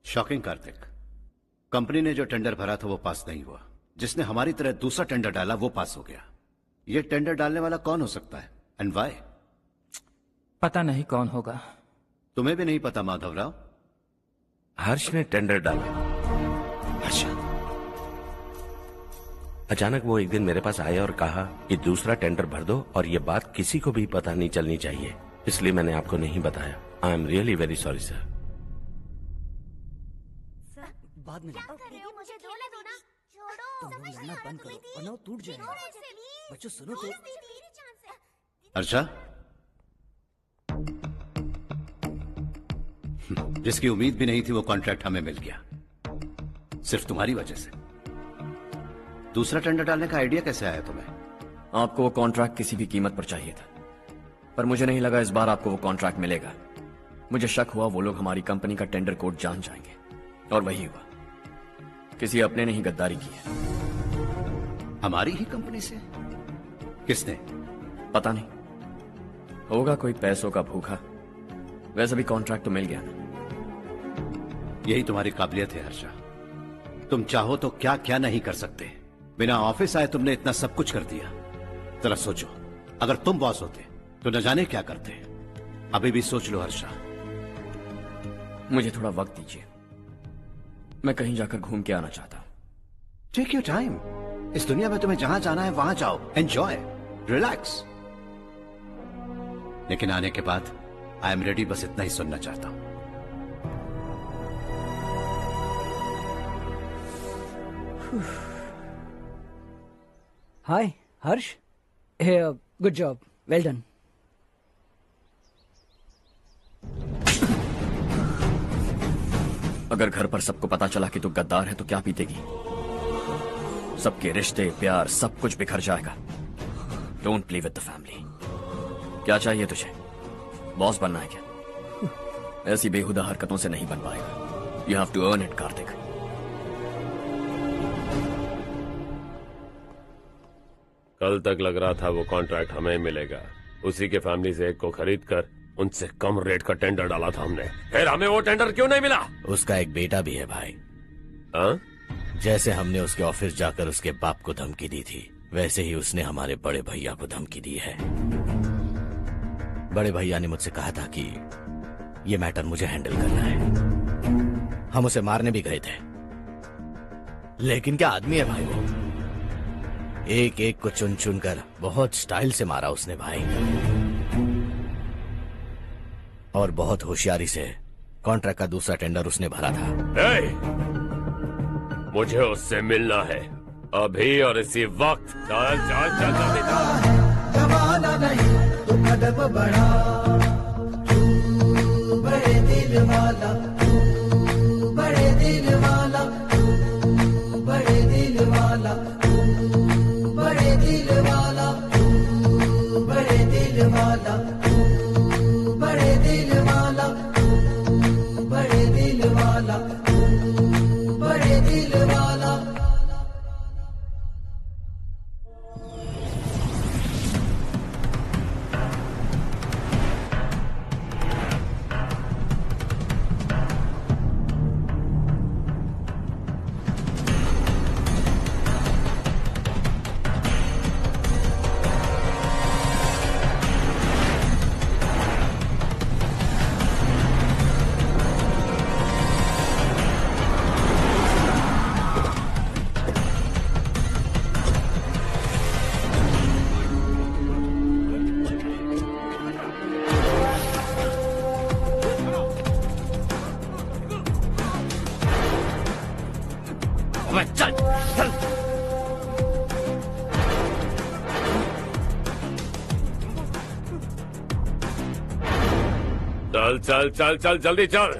शॉकिंग कार्तिक, कंपनी ने जो टेंडर भरा था वो पास नहीं हुआ। जिसने हमारी तरह दूसरा टेंडर डाला वो पास हो गया। ये टेंडर डालने वाला कौन हो सकता है एंड व्हाई? पता नहीं कौन होगा। तुम्हें भी नहीं पता माधवराव? हर्ष ने टेंडर डाला। अच्छा। अचानक वो एक दिन मेरे पास आया और कहा कि दूसरा टेंडर भर दो और ये बात किसी को भी पता नहीं चलनी चाहिए, इसलिए मैंने आपको नहीं बताया। I am really very sorry sir. बाद में मुझे धोने दो ना। छोड़ो, तुम लोग लड़ना बंद करो वरना वो टूट जाएगा। बच्चों सुनो तो। अर्चा, जिसकी उम्मीद भी नहीं थी वो कॉन्ट्रैक्ट हमें मिल गया, सिर्फ तुम्हारी वजह से। दूसरा टेंडर डालने का आइडिया कैसे आया तुम्हें? आपको वो कॉन्ट्रैक्ट किसी भी कीमत पर चाहिए था, पर मुझे नहीं लगा इस बार आपको वो कॉन्ट्रैक्ट मिलेगा। मुझे शक हुआ वो लोग हमारी कंपनी का टेंडर कोड जान जाएंगे, और वही हुआ। किसी अपने ने ही गद्दारी की है। हमारी ही कंपनी से? किसने? पता नहीं, होगा कोई पैसों का भूखा। वैसे भी कॉन्ट्रैक्ट तो मिल गया ना। यही तुम्हारी काबिलियत है हर्षा, तुम चाहो तो क्या क्या नहीं कर सकते। बिना ऑफिस आए तुमने इतना सब कुछ कर दिया। जरा सोचो, अगर तुम बॉस होते तो न जाने क्या करते। अभी भी सोच लो हर्षा। मुझे थोड़ा वक्त दीजिए, मैं कहीं जाकर घूम के आना चाहता हूं। Take your time. इस दुनिया में तुम्हें जहां जाना है वहां जाओ, एंजॉय, रिलैक्स। लेकिन आने के बाद आई एम रेडी, बस इतना ही सुनना चाहता हूं। हाय हर्ष, गुड जॉब, वेल डन। अगर घर पर सबको पता चला कि तू गद्दार है तो क्या पीतेगी? सबके रिश्ते, प्यार, सब कुछ बिखर जाएगा। Don't play with the family. क्या चाहिए तुझे? बॉस बनना है क्या? ऐसी बेहुदा हरकतों से नहीं बन पाएगा। You have to earn it Kartik. कल तक लग रहा था वो कॉन्ट्रैक्ट हमें मिलेगा, उसी के फैमिली से एक को खरीद कर उनसे कम रेट का टेंडर डाला था हमने। फिर हमें वो टेंडर क्यों नहीं मिला? उसका एक बेटा भी है भाई। हाँ? जैसे हमने उसके ऑफिस जाकर उसके बाप को धमकी दी थी, वैसे ही उसने हमारे बड़े भैया को धमकी दी है। बड़े भैया ने मुझसे कहा था कि ये मैटर मुझे हैंडल करना है। हम उसे मारने भी गए थे, लेकिन क्या आदमी है भाई वो। एक एक को चुन चुन कर बहुत स्टाइल से मारा उसने भाई, और बहुत होशियारी से कॉन्ट्रैक्ट का दूसरा टेंडर उसने भरा था। मुझे उससे मिलना है अभी और इसी वक्त। चल चल चल जल्दी चल। जमाना नहीं तो कदम बढ़ा, तू बड़े दिल वाला, तू बड़े दिल वाला, तू बड़े दिल वाला, तू बड़े दिल वाला, तू बड़े दिल वाला, तू बड़े दिल वाला, तू बड़े दिल वाला, तू बड़े दिल वाला। चल चल। चल चल चल चल जल्दी चल।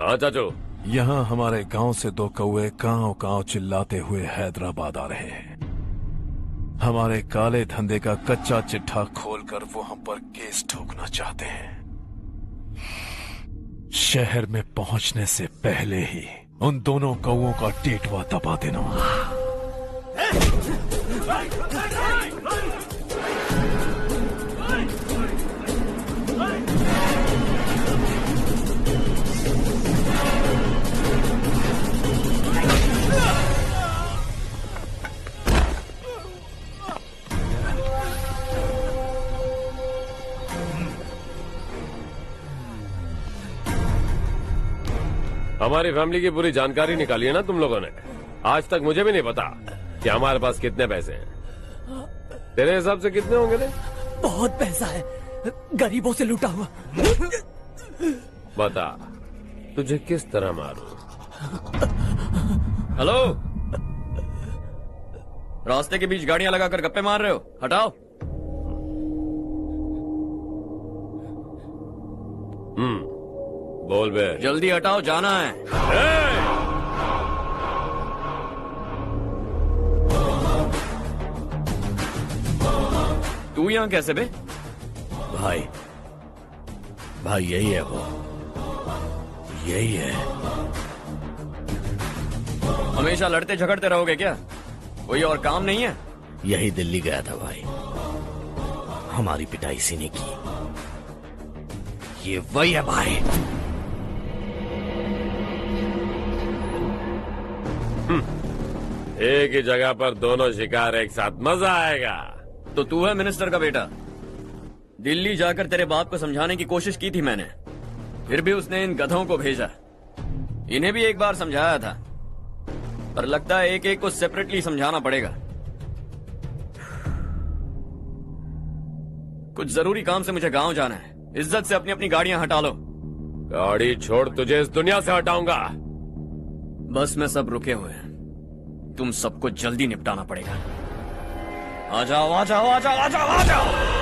हाँ चाचू, यहाँ हमारे गांव से दो कौवे कांव कांव चिल्लाते हुए हैदराबाद आ रहे हैं। हमारे काले धंधे का कच्चा चिट्ठा खोलकर वो हम पर केस ठोकना चाहते हैं। शहर में पहुंचने से पहले ही उन दोनों कौवों का टेटवा दबा देना। हमारी फैमिली की पूरी जानकारी निकाली है ना तुम लोगों ने। आज तक मुझे भी नहीं पता कि हमारे पास कितने पैसे हैं। तेरे हिसाब से कितने होंगे रे? बहुत पैसा है, गरीबों से लूटा हुआ। बता तुझे किस तरह मारूं? हेलो, रास्ते के बीच गाड़ियां लगाकर गप्पे मार रहे हो? हटाओ। बोल बे। जल्दी हटाओ, जाना है। तू यहाँ कैसे बे? भाई यही है वो, यही है। हमेशा लड़ते झगड़ते रहोगे क्या? कोई और काम नहीं है? यही दिल्ली गया था भाई, हमारी पिटाई इसी ने की। ये वही है भाई। एक ही जगह पर दोनों शिकार एक साथ, मजा आएगा। तो तू है मिनिस्टर का बेटा? दिल्ली जाकर तेरे बाप को समझाने की कोशिश की थी मैंने, फिर भी उसने इन गधों को भेजा। इन्हें भी एक बार समझाया था, पर लगता है एक एक को सेपरेटली समझाना पड़ेगा। कुछ जरूरी काम से मुझे गांव जाना है। इज्जत से अपनी अपनी गाड़ियां हटा लो। गाड़ी छोड़, तुझे इस दुनिया से हटाऊंगा। बस में सब रुके हुए हैं, तुम सबको जल्दी निपटाना पड़ेगा। आ जाओ आ जाओ आ जाओ आ जाओ आ जाओ।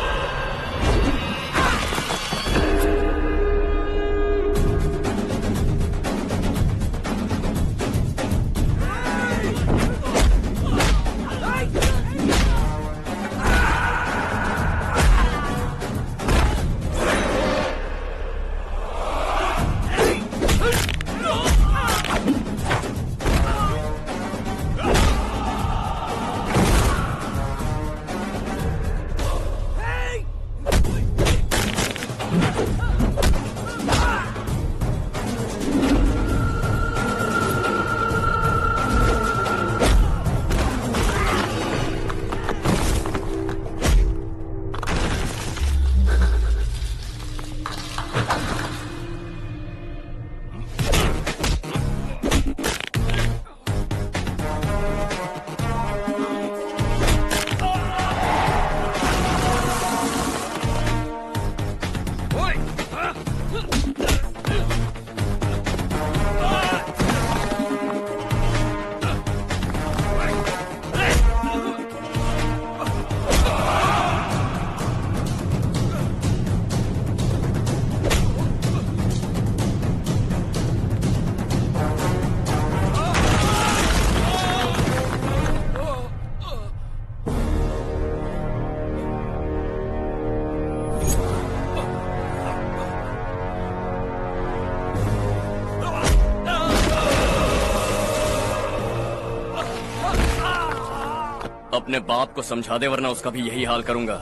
अपने बाप को समझा दे, वरना उसका भी यही हाल करूंगा।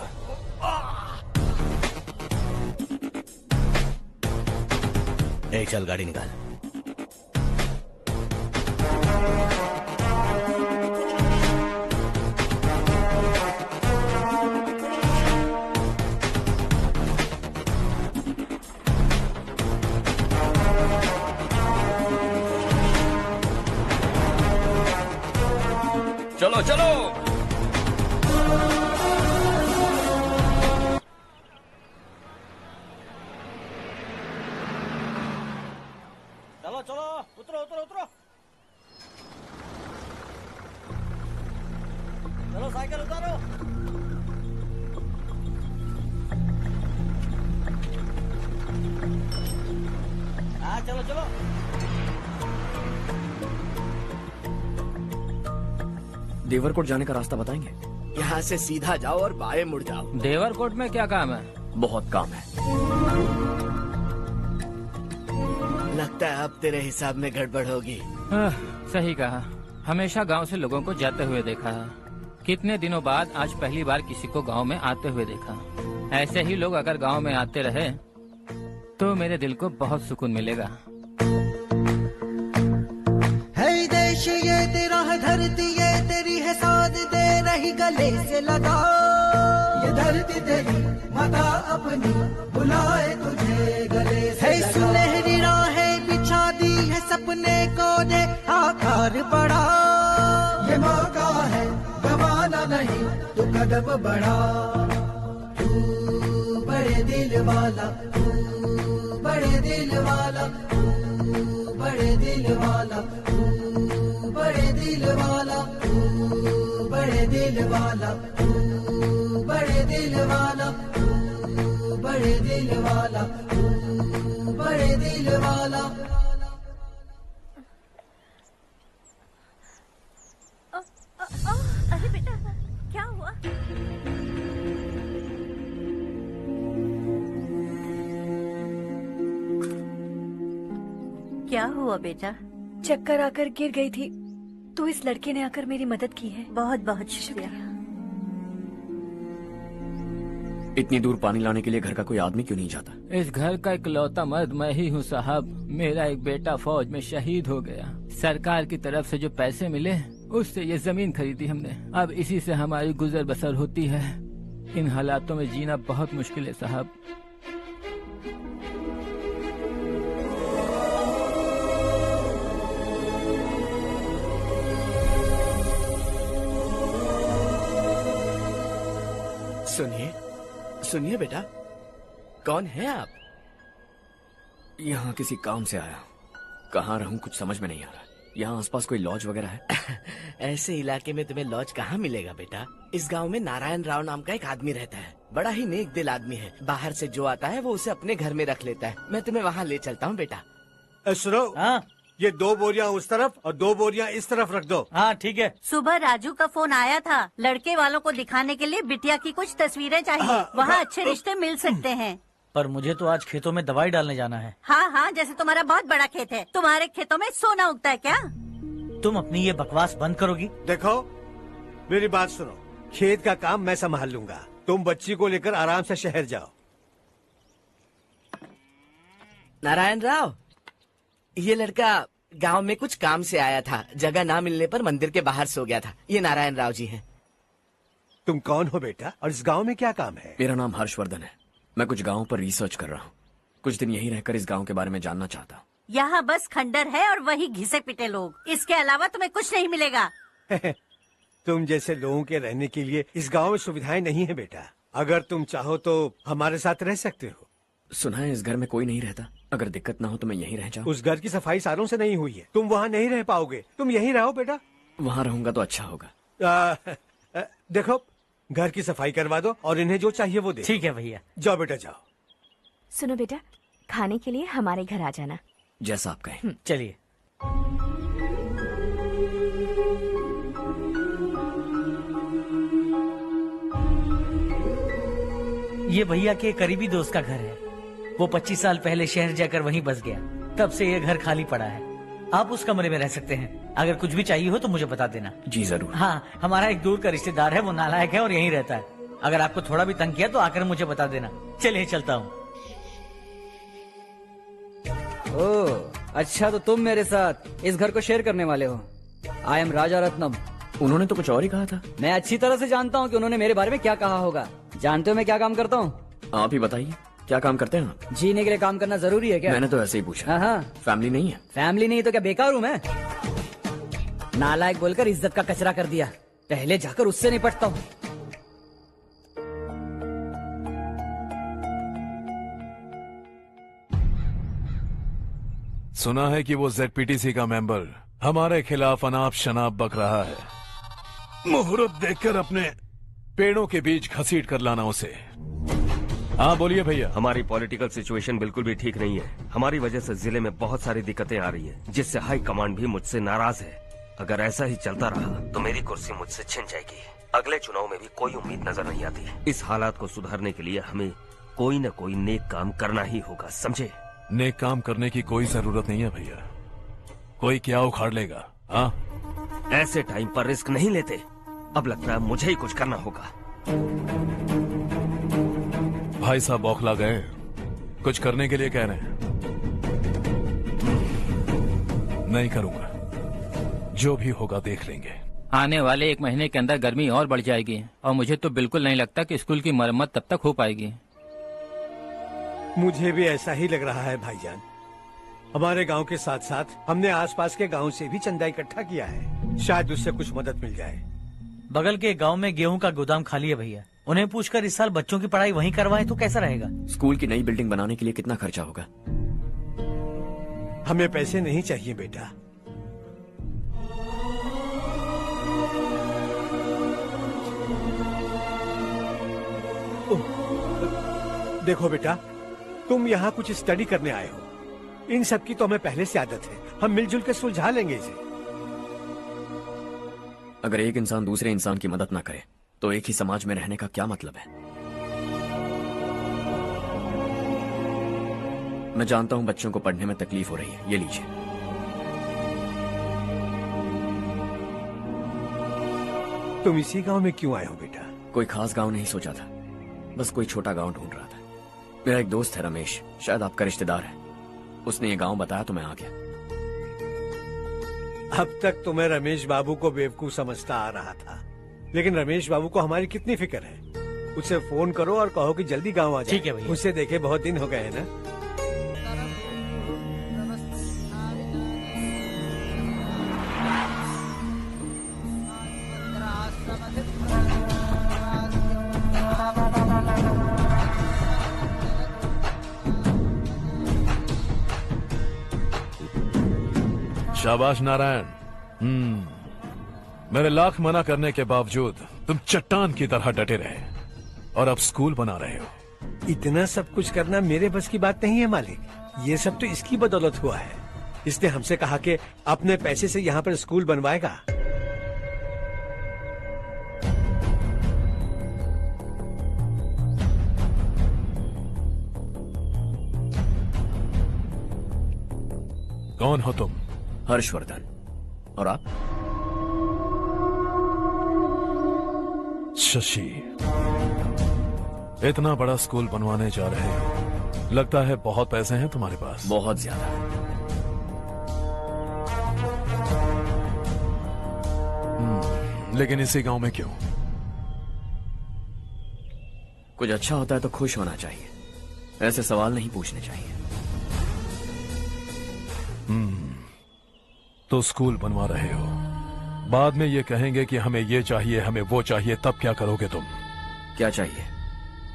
चल गाड़ी निकाल। चलो चलो। चलो चलो, उतरो उतरो उतरो। चलो साइकिल उतारो। हाँ चलो चलो। देवरकोट जाने का रास्ता बताएंगे? यहाँ से सीधा जाओ और बाएं मुड़ जाओ। देवरकोट में क्या काम है? बहुत काम है। लगता है अब तेरे हिसाब में गड़बड़ होगी। सही कहा। हमेशा गांव से लोगों को जाते हुए देखा है, कितने दिनों बाद आज पहली बार किसी को गांव में आते हुए देखा। ऐसे ही लोग अगर गांव में आते रहे तो मेरे दिल को बहुत सुकून मिलेगा। है देश ये तेरा है, धरती ये तेरी है, साथ दे रही गले से लगा। ये धरती तेरी माता अपनी बुलाए तुझे गले से लगा। सुनहरी राहें बिछा दी है, सपने को दे आकार बढ़ा। ये मौका है गवाना नहीं, तू कदम बढ़ा। तू बड़े दिल वाला, तू बड़े दिल वाला, तू बड़े दिल वाला, तू बड़े दिल वाला, तू बड़े दिल वाला, तू बड़े दिल वाला, तू बड़े दिल वाला, तू बड़े दिल वाला। अरे बेटा क्या हुआ? क्या हुआ बेटा? चक्कर आकर गिर गई थी तो इस लड़के ने आकर मेरी मदद की है। बहुत बहुत शुक्रिया। इतनी दूर पानी लाने के लिए घर का कोई आदमी क्यों नहीं जाता? इस घर का इकलौता मर्द मैं ही हूँ साहब। मेरा एक बेटा फौज में शहीद हो गया। सरकार की तरफ से जो पैसे मिले उससे ये जमीन खरीदी हमने। अब इसी से हमारी गुजर बसर होती है। इन हालातों में जीना बहुत मुश्किल है साहब। सुनिए सुनिए बेटा, कौन है आप? यहाँ किसी काम से आया। कहाँ रहूं कुछ समझ में नहीं आ रहा। यहाँ आसपास कोई लॉज वगैरह है? ऐसे इलाके में तुम्हें लॉज कहाँ मिलेगा बेटा? इस गांव में नारायण राव नाम का एक आदमी रहता है। बड़ा ही नेक दिल आदमी है। बाहर से जो आता है वो उसे अपने घर में रख लेता है। मैं तुम्हें वहाँ ले चलता हूँ बेटा। सुनो, ये 2 बोरियां उस तरफ और 2 बोरियां इस तरफ रख दो। हाँ ठीक है। सुबह राजू का फोन आया था। लड़के वालों को दिखाने के लिए बिटिया की कुछ तस्वीरें चाहिए। वहाँ अच्छे रिश्ते मिल सकते हैं। पर मुझे तो आज खेतों में दवाई डालने जाना है। हाँ हाँ, जैसे तुम्हारा बहुत बड़ा खेत है। तुम्हारे खेतों में सोना उगता है क्या? तुम अपनी ये बकवास बंद करोगी? देखो मेरी बात सुनो, खेत का काम मैं संभाल लूंगा। तुम बच्ची को लेकर आराम से शहर जाओ। नारायण राव, ये लड़का गांव में कुछ काम से आया था। जगह ना मिलने पर मंदिर के बाहर सो गया था। ये नारायण राव जी हैं। तुम कौन हो बेटा और इस गांव में क्या काम है? मेरा नाम हर्षवर्धन है। मैं कुछ गाँव पर रिसर्च कर रहा हूँ। कुछ दिन यहीं रहकर इस गाँव के बारे में जानना चाहता हूँ। यहाँ बस खंडर है और वही घिसे पिटे लोग। इसके अलावा तुम्हें कुछ नहीं मिलेगा। तुम जैसे लोगों के रहने के लिए इस गांव में सुविधाएं नहीं है बेटा। अगर तुम चाहो तो हमारे साथ रह सकते हो। सुना है इस घर में कोई नहीं रहता। अगर दिक्कत ना हो तो मैं यहीं रह जाऊँ। उस घर की सफाई सालों से नहीं हुई है। तुम वहाँ नहीं रह पाओगे। तुम यहीं रहो बेटा। वहाँ रहूंगा तो अच्छा होगा। देखो, घर की सफाई करवा दो और इन्हें जो चाहिए वो दे। ठीक है भैया। जाओ बेटा जाओ। सुनो बेटा, खाने के लिए हमारे घर आ जाना। जैसा आप कहें। चलिए। ये भैया के करीबी दोस्त का घर है। वो 25 साल पहले शहर जाकर वहीं बस गया। तब से ये घर खाली पड़ा है। आप उस कमरे में रह सकते हैं। अगर कुछ भी चाहिए हो तो मुझे बता देना। जी जरूर। हाँ, हमारा एक दूर का रिश्तेदार है। वो नालायक है और यहीं रहता है। अगर आपको थोड़ा भी तंग किया तो आकर मुझे बता देना। चलिए चलता हूँ। ओह अच्छा, तो तुम मेरे साथ इस घर को शेयर करने वाले हो। आई एम राजा रत्नम। उन्होंने तो कुछ और ही कहा था। मैं अच्छी तरह से जानता हूँ कि उन्होंने मेरे बारे में क्या कहा होगा। जानते हो मैं क्या काम करता हूँ? आप ही बताइए, क्या काम करते हैं आप? जीने के लिए काम करना जरूरी है क्या? मैंने तो ऐसे ही पूछा। हाँ। फैमिली नहीं है? फैमिली नहीं तो क्या बेकार हूँ मैं? नालायक बोलकर इज्जत का कचरा कर दिया। पहले जाकर उससे निपटता हूँ। सुना है कि वो ZPTC का मेंबर हमारे खिलाफ अनाप शनाप बक रहा है। मुहूर्त देखकर अपने पेड़ों के बीच घसीट कर लाना उसे। हाँ बोलिए भैया। हमारी पॉलिटिकल सिचुएशन बिल्कुल भी ठीक नहीं है। हमारी वजह से जिले में बहुत सारी दिक्कतें आ रही है, जिससे हाई कमांड भी मुझसे नाराज है। अगर ऐसा ही चलता रहा तो मेरी कुर्सी मुझसे छिन जाएगी। अगले चुनाव में भी कोई उम्मीद नजर नहीं आती है। इस हालात को सुधारने के लिए हमें कोई न कोई नेक काम करना ही होगा, समझे? नेक काम करने की कोई जरूरत नहीं है भैया। कोई क्या उखाड़ लेगा। हाँ, ऐसे टाइम पर रिस्क नहीं लेते। अब लगता है मुझे ही कुछ करना होगा। भाई साहब बौखला गए, कुछ करने के लिए कह रहे हैं। नहीं करूंगा, जो भी होगा देख लेंगे। आने वाले 1 महीने के अंदर गर्मी और बढ़ जाएगी और मुझे तो बिल्कुल नहीं लगता कि स्कूल की मरम्मत तब तक हो पाएगी। मुझे भी ऐसा ही लग रहा है भाईजान। हमारे गांव के साथ साथ हमने आसपास के गांव से भी चंदा इकट्ठा किया है। शायद उससे कुछ मदद मिल जाए। बगल के गांव में गेहूं का गोदाम खाली है भैया। उन्हें पूछकर इस साल बच्चों की पढ़ाई वहीं करवाएं तो कैसा रहेगा? स्कूल की नई बिल्डिंग बनाने के लिए कितना खर्चा होगा? हमें पैसे नहीं चाहिए बेटा। देखो बेटा, तुम यहाँ कुछ स्टडी करने आए हो, इन सब की तो हमें पहले से आदत है, हम मिलजुल के सुलझा लेंगे इसे। अगर एक इंसान दूसरे इंसान की मदद ना करे तो एक ही समाज में रहने का क्या मतलब है? मैं जानता हूं बच्चों को पढ़ने में तकलीफ हो रही है, ये लीजिए। तुम इसी गांव में क्यों आए हो बेटा? कोई खास गांव नहीं सोचा था, बस कोई छोटा गांव ढूंढ रहा था। मेरा एक दोस्त है रमेश, शायद आपका रिश्तेदार है, उसने ये गांव बताया तो मैं आ गया। अब तक तो मैं रमेश बाबू को बेवकूफ समझता आ रहा था, लेकिन रमेश बाबू को हमारी कितनी फिक्र है। उसे फोन करो और कहो कि जल्दी गांव आ जाए। ठीक है भैया। उसे देखे बहुत दिन हो गए हैं ना। शाबाश नारायण। मेरे लाख मना करने के बावजूद तुम चट्टान की तरह डटे रहे और अब स्कूल बना रहे हो। इतना सब कुछ करना मेरे बस की बात नहीं है मालिक, ये सब तो इसकी बदौलत हुआ है। इसने हमसे कहा कि अपने पैसे से यहाँ पर स्कूल बनवाएगा। कौन हो तुम? हर्षवर्धन। और आप? शशि। इतना बड़ा स्कूल बनवाने जा रहे हो, लगता है बहुत पैसे हैं तुम्हारे पास। बहुत ज्यादा। लेकिन इसी गांव में क्यों? कुछ अच्छा होता है तो खुश होना चाहिए, ऐसे सवाल नहीं पूछने चाहिए। तो स्कूल बनवा रहे हो, बाद में ये कहेंगे कि हमें ये चाहिए, हमें वो चाहिए, तब क्या करोगे तुम? क्या चाहिए?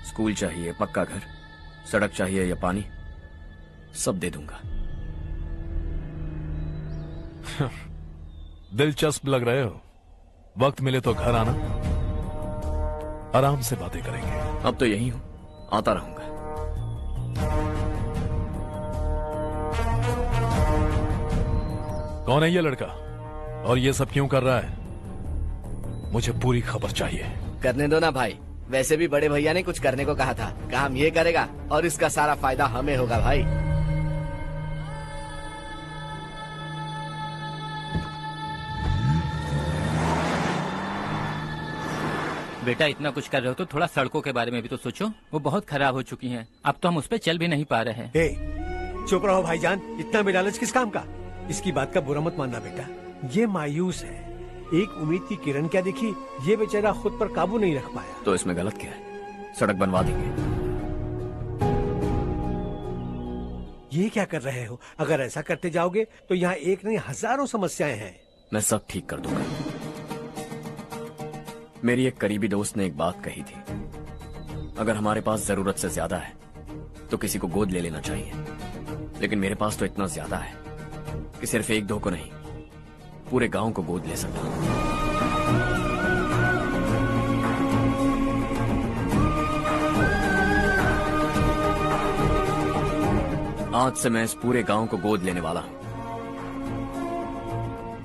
स्कूल चाहिए, पक्का घर, सड़क चाहिए या पानी, सब दे दूंगा। दिलचस्प लग रहे हो। वक्त मिले तो घर आना, आराम से बातें करेंगे। अब तो यही हूं, आता रहूंगा। कौन है ये लड़का और ये सब क्यों कर रहा है? मुझे पूरी खबर चाहिए। करने दो ना भाई, वैसे भी बड़े भैया ने कुछ करने को कहा था, काम ये करेगा और इसका सारा फायदा हमें होगा भाई। बेटा इतना कुछ कर रहे हो तो थोड़ा सड़कों के बारे में भी तो सोचो, वो बहुत खराब हो चुकी हैं। अब तो हम उस पर चल भी नहीं पा रहे हैं। चुप रहो भाईजान, इतना बेलालच किस काम का? इसकी बात का बुरा मत मानना बेटा, ये मायूस है। एक उम्मीद की किरण क्या दिखी, ये बेचारा खुद पर काबू नहीं रख पाया। तो इसमें गलत क्या है? सड़क बनवा देंगे। ये क्या कर रहे हो? अगर ऐसा करते जाओगे तो यहाँ एक नहीं हजारों समस्याएं हैं। मैं सब ठीक कर दूंगा। मेरी एक करीबी दोस्त ने एक बात कही थी, अगर हमारे पास जरूरत से ज्यादा है तो किसी को गोद ले लेना चाहिए, लेकिन मेरे पास तो इतना ज्यादा है कि सिर्फ एक दो को नहीं, पूरे गांव को गोद ले सकता हूं। आज से मैं इस पूरे गांव को गोद लेने वाला हूं।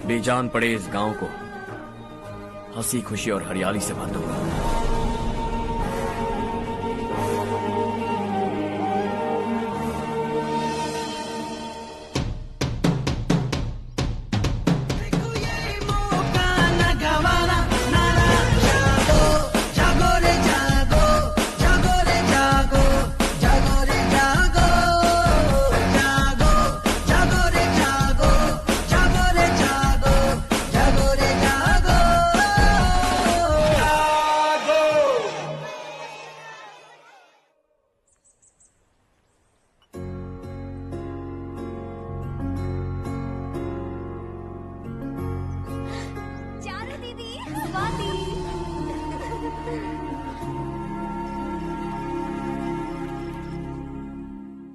बेजान पड़े इस गांव को हंसी खुशी और हरियाली से भर दूंगा।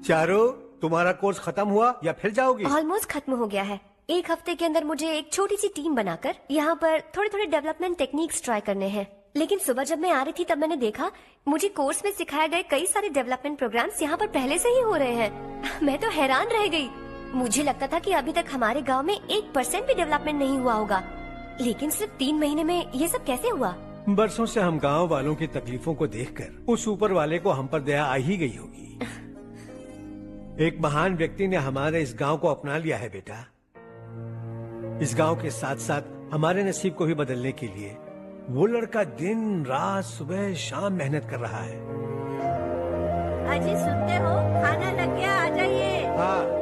चारों, तुम्हारा कोर्स खत्म हुआ या फिर जाओगी? ऑलमोस्ट खत्म हो गया है। एक हफ्ते के अंदर मुझे एक छोटी सी टीम बनाकर यहाँ पर थोड़े थोड़े डेवलपमेंट टेक्निक्स ट्राई करने हैं। लेकिन सुबह जब मैं आ रही थी तब मैंने देखा मुझे कोर्स में सिखाए गए कई सारे डेवलपमेंट प्रोग्राम्स यहाँ पर पहले से ही हो रहे हैं। मैं तो हैरान रह गई। मुझे लगता था कि अभी तक हमारे गांव में 1% भी डेवलपमेंट नहीं हुआ होगा, लेकिन सिर्फ 3 महीने में ये सब कैसे हुआ? बरसों से हम गांव वालों की तकलीफों को देखकर उस ऊपर वाले को हम पर दया आ ही गई होगी। एक महान व्यक्ति ने हमारे इस गांव को अपना लिया है बेटा। इस गांव के साथ साथ हमारे नसीब को भी बदलने के लिए वो लड़का दिन रात सुबह शाम मेहनत कर रहा है। अजी सुनते हो, खाना लग गया, आ जाइए। हाँ।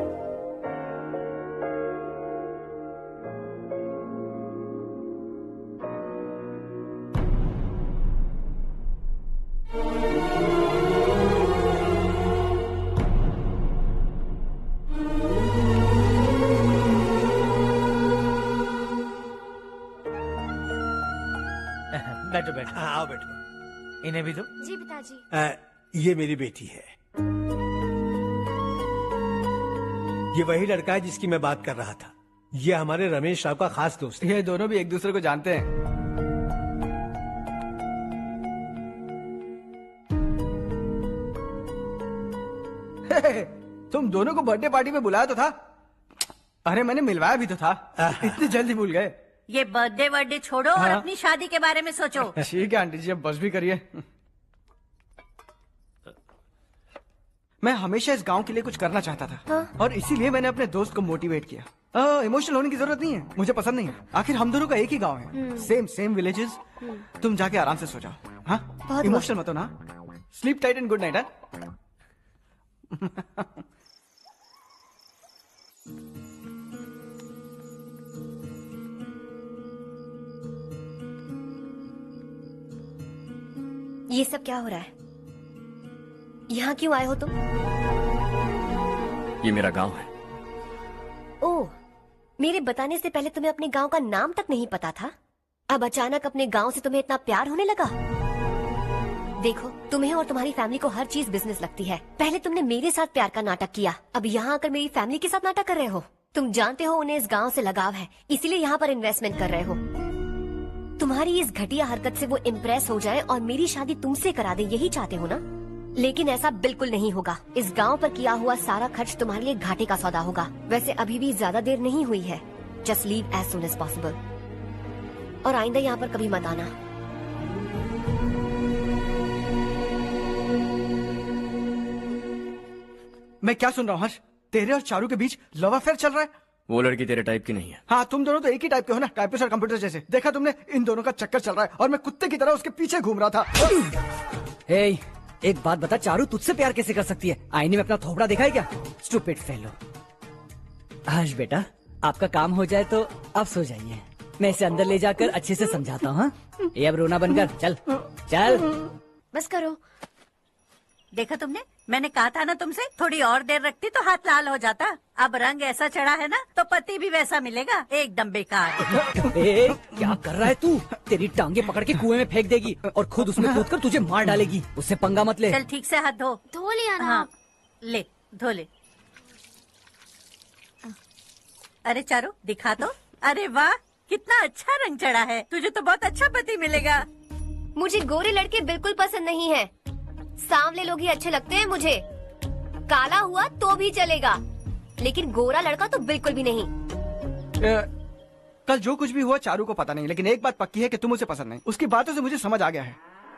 बैठो बैठो। हाँ, आओ बैठो। इन्हें भी दो। जी पिताजी। ये मेरी बेटी है। ये वही लड़का है जिसकी मैं बात कर रहा था। ये हमारे रमेश राव का खास दोस्त है। ये दोनों भी एक दूसरे को जानते हैं। तुम दोनों को बर्थडे पार्टी में बुलाया तो था। अरे मैंने मिलवाया भी तो था। इतनी जल्दी भूल गए। ये बर्थडे छोड़ो और अपनी शादी के बारे में सोचो। ठीक है आंटी जी, अब बस भी करिए। मैं हमेशा इस गांव के लिए कुछ करना चाहता था। हाँ? और इसीलिए मैंने अपने दोस्त को मोटिवेट किया। इमोशनल होने की जरूरत नहीं है, मुझे पसंद नहीं है। आखिर हम दोनों का एक ही गांव है, सेम विलेजेस। तुम जाके आराम से सो जाओ। हाँ, इमोशनल मत हो ना। Sleep tight and good night. ये सब क्या हो रहा है? यहाँ क्यों आए हो तुम? ये मेरा गांव है। ओह, मेरे बताने से पहले तुम्हें अपने गांव का नाम तक नहीं पता था? अब अचानक अपने गांव से तुम्हें इतना प्यार होने लगा? देखो, तुम्हें और तुम्हारी फैमिली को हर चीज बिजनेस लगती है। पहले तुमने मेरे साथ प्यार का नाटक किया, अब यहाँ आकर मेरी फैमिली के साथ नाटक कर रहे हो। तुम जानते हो उन्हें इस गांव से लगाव है, इसीलिए यहाँ पर इन्वेस्टमेंट कर रहे हो। तुम्हारी इस घटिया हरकत से वो इम्प्रेस हो जाए और मेरी शादी तुमसे करा दे, यही चाहते हो ना? लेकिन ऐसा बिल्कुल नहीं होगा। इस गांव पर किया हुआ सारा खर्च तुम्हारे लिए घाटे का सौदा होगा। वैसे अभी भी ज्यादा देर नहीं हुई है। Just leave as soon as possible और आइंदा यहाँ पर कभी मत आना। मैं क्या सुन रहा हूँ हर्ष? तेरे और चारू के बीच लव अफेयर चल रहा है? वो लड़की तेरे टाइप की नहीं है। हाँ, तुम दोनों तो एक ही टाइप के हो ना, टाइपिस्ट और कंप्यूटर जैसे। देखा तुमने, इन दोनों का चक्कर चल रहा है और मैं कुत्ते की तरह उसके पीछे घूम रहा था। हे, एक बात बता, चारू तुझसे प्यार कैसे कर सकती है? आईने में अपना थोबड़ा देखा है क्या? Stupid fellow. हर्ष बेटा, आपका काम हो जाए तो अब सो जाइए। मैं इसे अंदर ले जाकर अच्छे से समझाता हूँ। ये अब रोना बनकर चल चल। बस करो। देखा तुमने, मैंने कहा था ना तुमसे, थोड़ी और देर रखती तो हाथ लाल हो जाता। अब रंग ऐसा चढ़ा है ना तो पति भी वैसा मिलेगा। एकदम बेकार। क्या कर रहा है तू? तेरी टांगे पकड़ के कुएं में फेंक देगी और खुद उसमें कूदकर तुझे मार डालेगी। उससे पंगा मत ले। चल ठीक से हाथ धो। धो लिया ना। हाँ, ले धो ले। अरे चारू दिखा तो। अरे वाह, कितना अच्छा रंग चढ़ा है। तुझे तो बहुत अच्छा पति मिलेगा। मुझे गोरे लड़के बिल्कुल पसंद नहीं है। सांवले लोग ही अच्छे लगते हैं मुझे। काला हुआ तो भी चलेगा, लेकिन गोरा लड़का तो बिल्कुल भी नहीं। कल जो कुछ भी हुआ चारू को पता नहीं, लेकिन एक बात पक्की है कि तुम उसे पसंद नहीं। उसकी बातों से मुझे समझ आ गया है।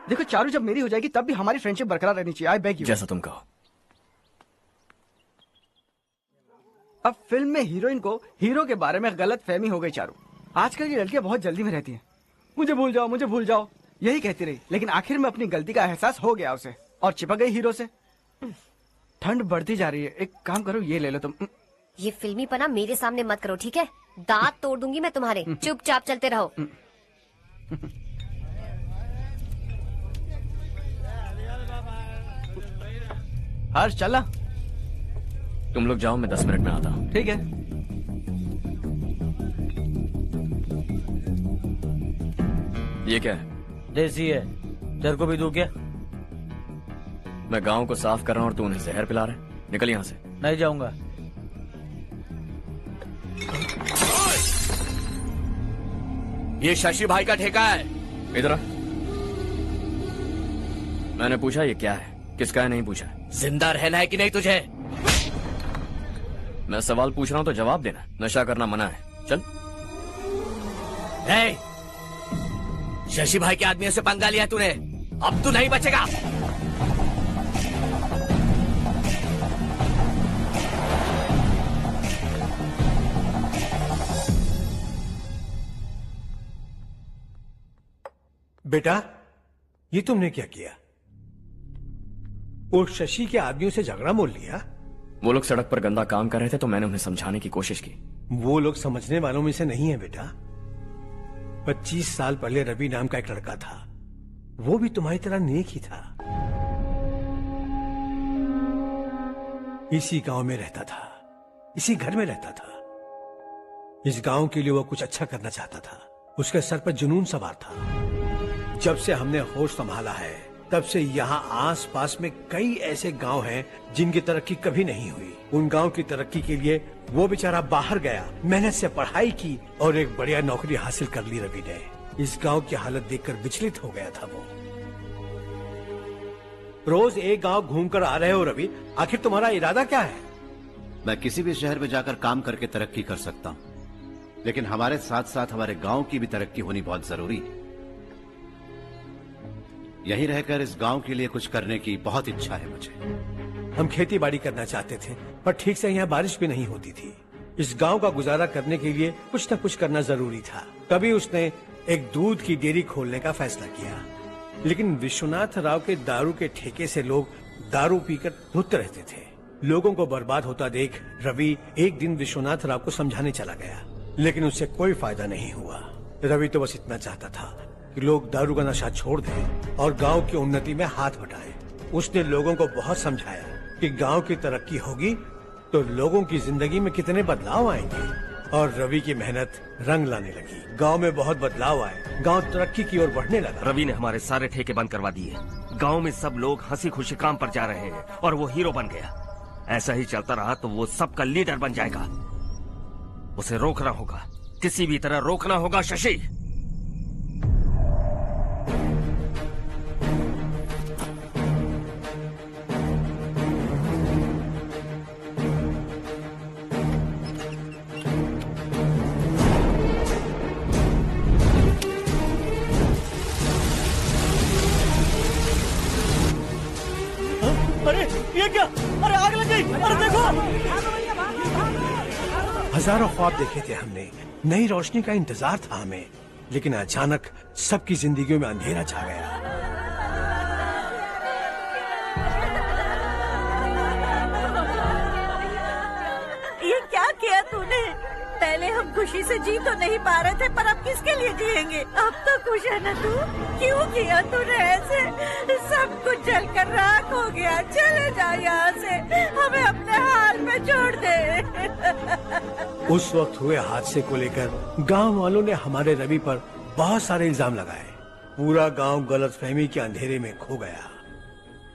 देखो चारू जब मेरी हो जाएगी तब भी हमारी फ्रेंडशिप बरकरार रहनी चाहिए। I beg you. जैसा तुम कहो। अब फिल्म में हीरोइन को हीरो के बारे में गलत फहमी हो गई चारू। आजकल की लड़कियां बहुत जल्दी में रहती हैं। मुझे भूल जाओ, मुझे भूल जाओ, यही कहती रही, लेकिन आखिर में अपनी गलती का एहसास हो गया उसे और चिपक गई हीरो से। ठंड बढ़ती जा रही है, एक काम करो, ये ले लो तुम। ये फिल्मी पना मेरे सामने मत करो, ठीक है? दांत तोड़ दूंगी मैं तुम्हारे। चुपचाप चलते रहो। हर्ष चला। तुम लोग जाओ, मैं 10 मिनट में आता हूँ। ठीक है। ये क्या है? देसी है। तेरे को भी दूं क्या? मैं गांव को साफ कर रहा हूँ और तू उन्हें जहर पिला रहा है। निकल यहाँ से। नहीं जाऊंगा। ये शशि भाई का ठेका है। इधर आ। मैंने पूछा ये क्या है, किसका है नहीं पूछा। जिंदा रहना है कि नहीं तुझे? मैं सवाल पूछ रहा हूँ तो जवाब देना। नशा करना मना है, चल। ए, शशि भाई के आदमियों से पंगा लिया तूने, अब तू नहीं बचेगा। बेटा, ये तुमने क्या किया? वो शशि के आदमियों से झगड़ा मोल लिया? वो लोग सड़क पर गंदा काम कर रहे थे तो मैंने उन्हें समझाने की कोशिश की। वो लोग समझने वालों में से नहीं है बेटा। 25 साल पहले रवि नाम का एक लड़का था, वो भी तुम्हारी तरह नेक ही था। इसी गांव में रहता था, इसी घर में रहता था। इस गांव के लिए वो कुछ अच्छा करना चाहता था। उसके सर पर जुनून सवार था। जब से हमने होश संभाला है तब से यहाँ आस पास में कई ऐसे गांव हैं जिनकी तरक्की कभी नहीं हुई। उन गांव की तरक्की के लिए वो बेचारा बाहर गया, मेहनत से पढ़ाई की और एक बढ़िया नौकरी हासिल कर ली रवि ने। इस गांव की हालत देखकर विचलित हो गया था वो। रोज एक गांव घूमकर आ रहे हो रवि, आखिर तुम्हारा इरादा क्या है? मैं किसी भी शहर में जाकर काम करके तरक्की कर सकता हूँ, लेकिन हमारे साथ साथ हमारे गांव की भी तरक्की होनी बहुत जरूरी है। यहीं रहकर इस गांव के लिए कुछ करने की बहुत इच्छा है मुझे। हम खेती बाड़ी करना चाहते थे, पर ठीक से यहाँ बारिश भी नहीं होती थी। इस गांव का गुजारा करने के लिए कुछ न कुछ करना जरूरी था। तभी उसने एक दूध की डेयरी खोलने का फैसला किया। लेकिन विश्वनाथ राव के दारू के ठेके से लोग दारू पीकर धुत रहते थे। लोगों को बर्बाद होता देख रवि एक दिन विश्वनाथ राव को समझाने चला गया, लेकिन उससे कोई फायदा नहीं हुआ। रवि तो बस इतना चाहता था कि लोग दारू का नशा छोड़ दें और गांव की उन्नति में हाथ बटाएं। उसने लोगों को बहुत समझाया कि गांव की तरक्की होगी तो लोगों की जिंदगी में कितने बदलाव आएंगे, और रवि की मेहनत रंग लाने लगी। गांव में बहुत बदलाव आए, गांव तरक्की की ओर बढ़ने लगा। रवि ने हमारे सारे ठेके बंद करवा दिए। गांव में सब लोग हंसी खुशी काम पर जा रहे हैं और वो हीरो बन गया। ऐसा ही चलता रहा तो वो सबका लीडर बन जाएगा। उसे रोकना होगा, किसी भी तरह रोकना होगा शशि। अरे ये क्या? अरे आग लग गई! अरे देखो! हजारों ख्वाब देखे थे हमने, नई रोशनी का इंतजार था हमें, लेकिन अचानक सबकी जिंदगियों में अंधेरा छा गया। ये क्या किया तूने? पहले हम खुशी से जी तो नहीं पा रहे थे, पर अब किसके लिए जिएंगे? अब तो खुश है ना तू? क्यों किया तूने ऐसे? सब कुछ जलकर राख हो गया। चले जा यहाँ से, हमें अपने हाल में छोड़ दे। उस वक्त हुए हादसे को लेकर गांव वालों ने हमारे रवि पर बहुत सारे इल्जाम लगाए। पूरा गांव गलतफहमी के अंधेरे में खो गया।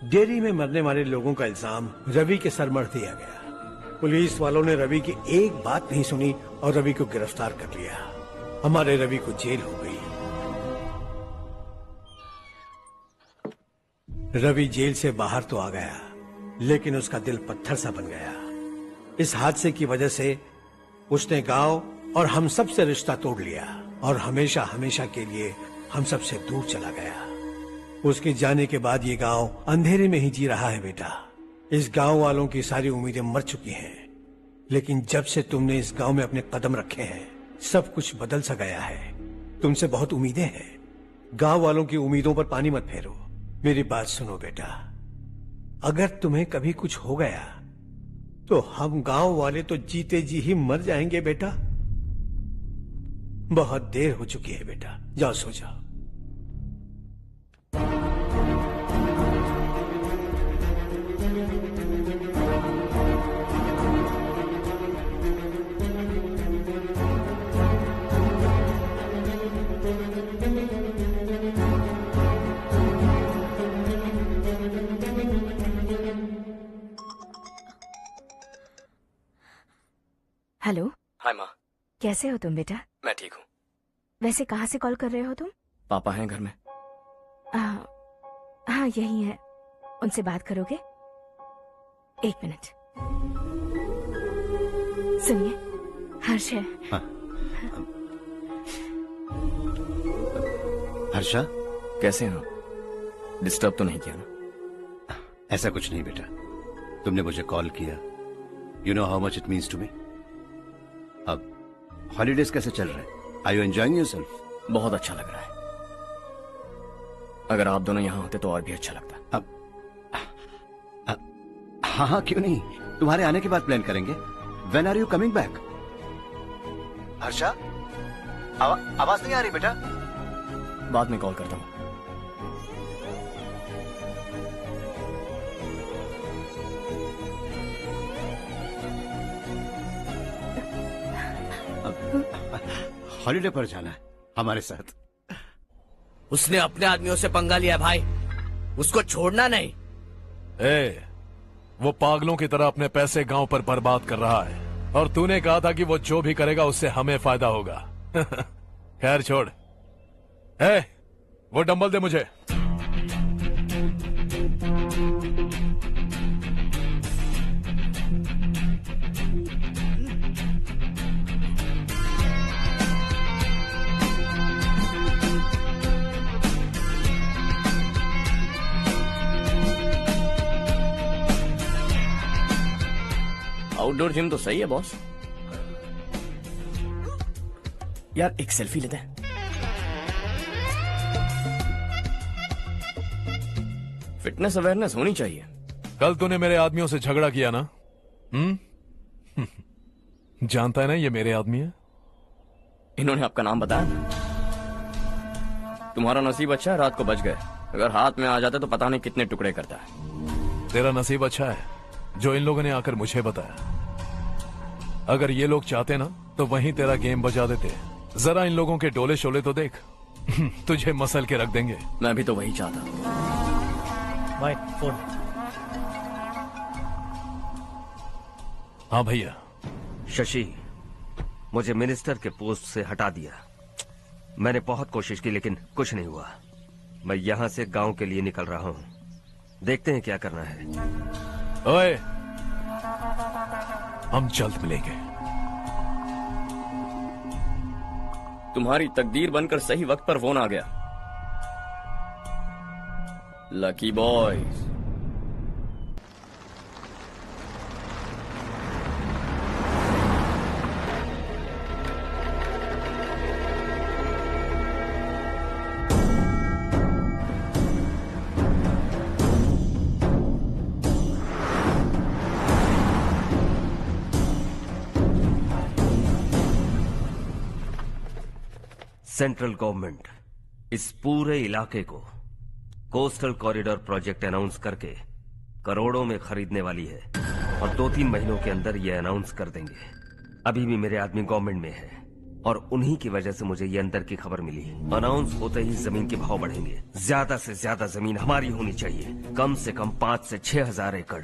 डेयरी में मरने वाले लोगों का इल्जाम रवि के सर मढ़ दिया गया। पुलिस वालों ने रवि की एक बात नहीं सुनी और रवि को गिरफ्तार कर लिया। हमारे रवि को जेल हो गई। रवि जेल से बाहर तो आ गया, लेकिन उसका दिल पत्थर सा बन गया। इस हादसे की वजह से उसने गांव और हम सब से रिश्ता तोड़ लिया और हमेशा हमेशा के लिए हम सब से दूर चला गया। उसके जाने के बाद ये गांव अंधेरे में ही जी रहा है बेटा। इस गांव वालों की सारी उम्मीदें मर चुकी हैं, लेकिन जब से तुमने इस गांव में अपने कदम रखे हैं सब कुछ बदल सा गया है। तुमसे बहुत उम्मीदें हैं। गांव वालों की उम्मीदों पर पानी मत फेरो। मेरी बात सुनो बेटा, अगर तुम्हें कभी कुछ हो गया तो हम गांव वाले तो जीते जी ही मर जाएंगे बेटा। बहुत देर हो चुकी है बेटा, जाओ सो जाओ। हेलो। हाय माँ। कैसे हो तुम बेटा? मैं ठीक हूँ। वैसे कहाँ से कॉल कर रहे हो तुम? पापा हैं घर में। हाँ यही है, उनसे बात करोगे? एक मिनट, सुनिए, हर्ष है। हाँ। हर्षा, कैसे हैं? डिस्टर्ब तो नहीं किया ना? ऐसा कुछ नहीं बेटा, तुमने मुझे कॉल किया। You know how much it means to me. अब हॉलीडेज कैसे चल रहे हैं? Are you enjoying yourself? बहुत अच्छा लग रहा है। अगर आप दोनों यहाँ होते तो और भी अच्छा लगता। हाँ हाँ, क्यों नहीं, तुम्हारे आने के बाद प्लान करेंगे। When are you coming back? Harsha, आवाज नहीं आ रही बेटा। बाद में कॉल करता हूँ। हॉलीडे पर जाना है हमारे साथ। उसने अपने आदमियों से पंगा लिया भाई, उसको छोड़ना नहीं। वो पागलों की तरह अपने पैसे गांव पर बर्बाद कर रहा है, और तूने कहा था कि वो जो भी करेगा उससे हमें फायदा होगा। खैर छोड़। वो डंबल दे मुझे। आउटडोर जिम तो सही है बॉस। यार एक सेल्फी लेते हैं। फिटनेस अवेयरनेस होनी चाहिए। कल तूने मेरे आदमियों से झगड़ा किया ना? जानता है ना ये मेरे आदमी है। इन्होंने आपका नाम बताया? तुम्हारा नसीब अच्छा है, रात को बच गए। अगर हाथ में आ जाते तो पता नहीं कितने टुकड़े करता है। तेरा नसीब अच्छा है जो इन लोगों ने आकर मुझे बताया। अगर ये लोग चाहते ना तो वहीं तेरा गेम बजा देते। जरा इन लोगों के डोले शोले तो देख। तुझे मसल के रख देंगे। मैं भी तो वही चाहता। भाई फोन। हाँ भैया। शशि, मुझे मिनिस्टर के पोस्ट से हटा दिया। मैंने बहुत कोशिश की लेकिन कुछ नहीं हुआ। मैं यहाँ से गांव के लिए निकल रहा हूँ। देखते हैं क्या करना है। ओए, हम जल्द मिलेंगे। तुम्हारी तकदीर बनकर सही वक्त पर फोन आ गया। Lucky boys. सेंट्रल गवर्नमेंट इस पूरे इलाके को कोस्टल कॉरिडोर प्रोजेक्ट अनाउंस करके करोड़ों में खरीदने वाली है, और 2-3 महीनों के अंदर ये अनाउंस कर देंगे। अभी भी मेरे आदमी गवर्नमेंट में है और उन्हीं की वजह से मुझे ये अंदर की खबर मिली। अनाउंस होते ही जमीन के भाव बढ़ेंगे। ज्यादा से ज्यादा जमीन हमारी होनी चाहिए, कम से कम 5 से 6 हजार एकड़।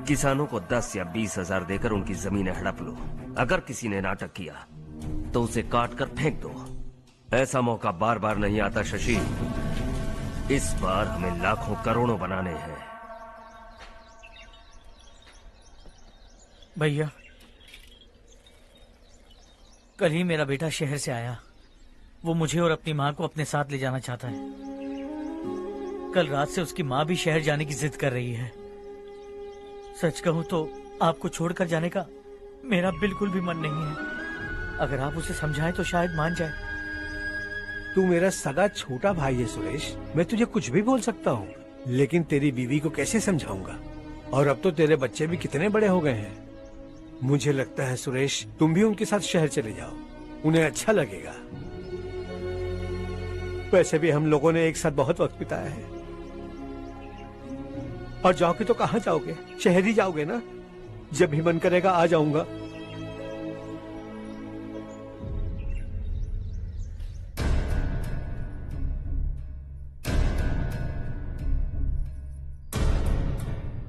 किसानों को 10 या 20 हजार देकर उनकी जमीनें हड़प लो। अगर किसी ने नाटक किया तो उसे काट कर फेंक दो। ऐसा मौका बार बार नहीं आता शशि। इस बार हमें लाखों करोड़ों बनाने हैं। भैया, कल ही मेरा बेटा शहर से आया। वो मुझे और अपनी माँ को अपने साथ ले जाना चाहता है। कल रात से उसकी माँ भी शहर जाने की जिद कर रही है। सच कहूँ तो आपको छोड़कर जाने का मेरा बिल्कुल भी मन नहीं है। अगर आप उसे समझाएं तो शायद मान जाए। तू मेरा सगा छोटा भाई है सुरेश, मैं तुझे कुछ भी बोल सकता हूँ, लेकिन तेरी बीवी को कैसे समझाऊंगा? और अब तो तेरे बच्चे भी कितने बड़े हो गए हैं। मुझे लगता है सुरेश, तुम भी उनके साथ शहर चले जाओ, उन्हें अच्छा लगेगा। वैसे भी हम लोगों ने एक साथ बहुत वक्त बिताया है। और जाओगे तो कहाँ जाओगे? शहर ही जाओगे ना? जब भी मन करेगा आ जाऊंगा।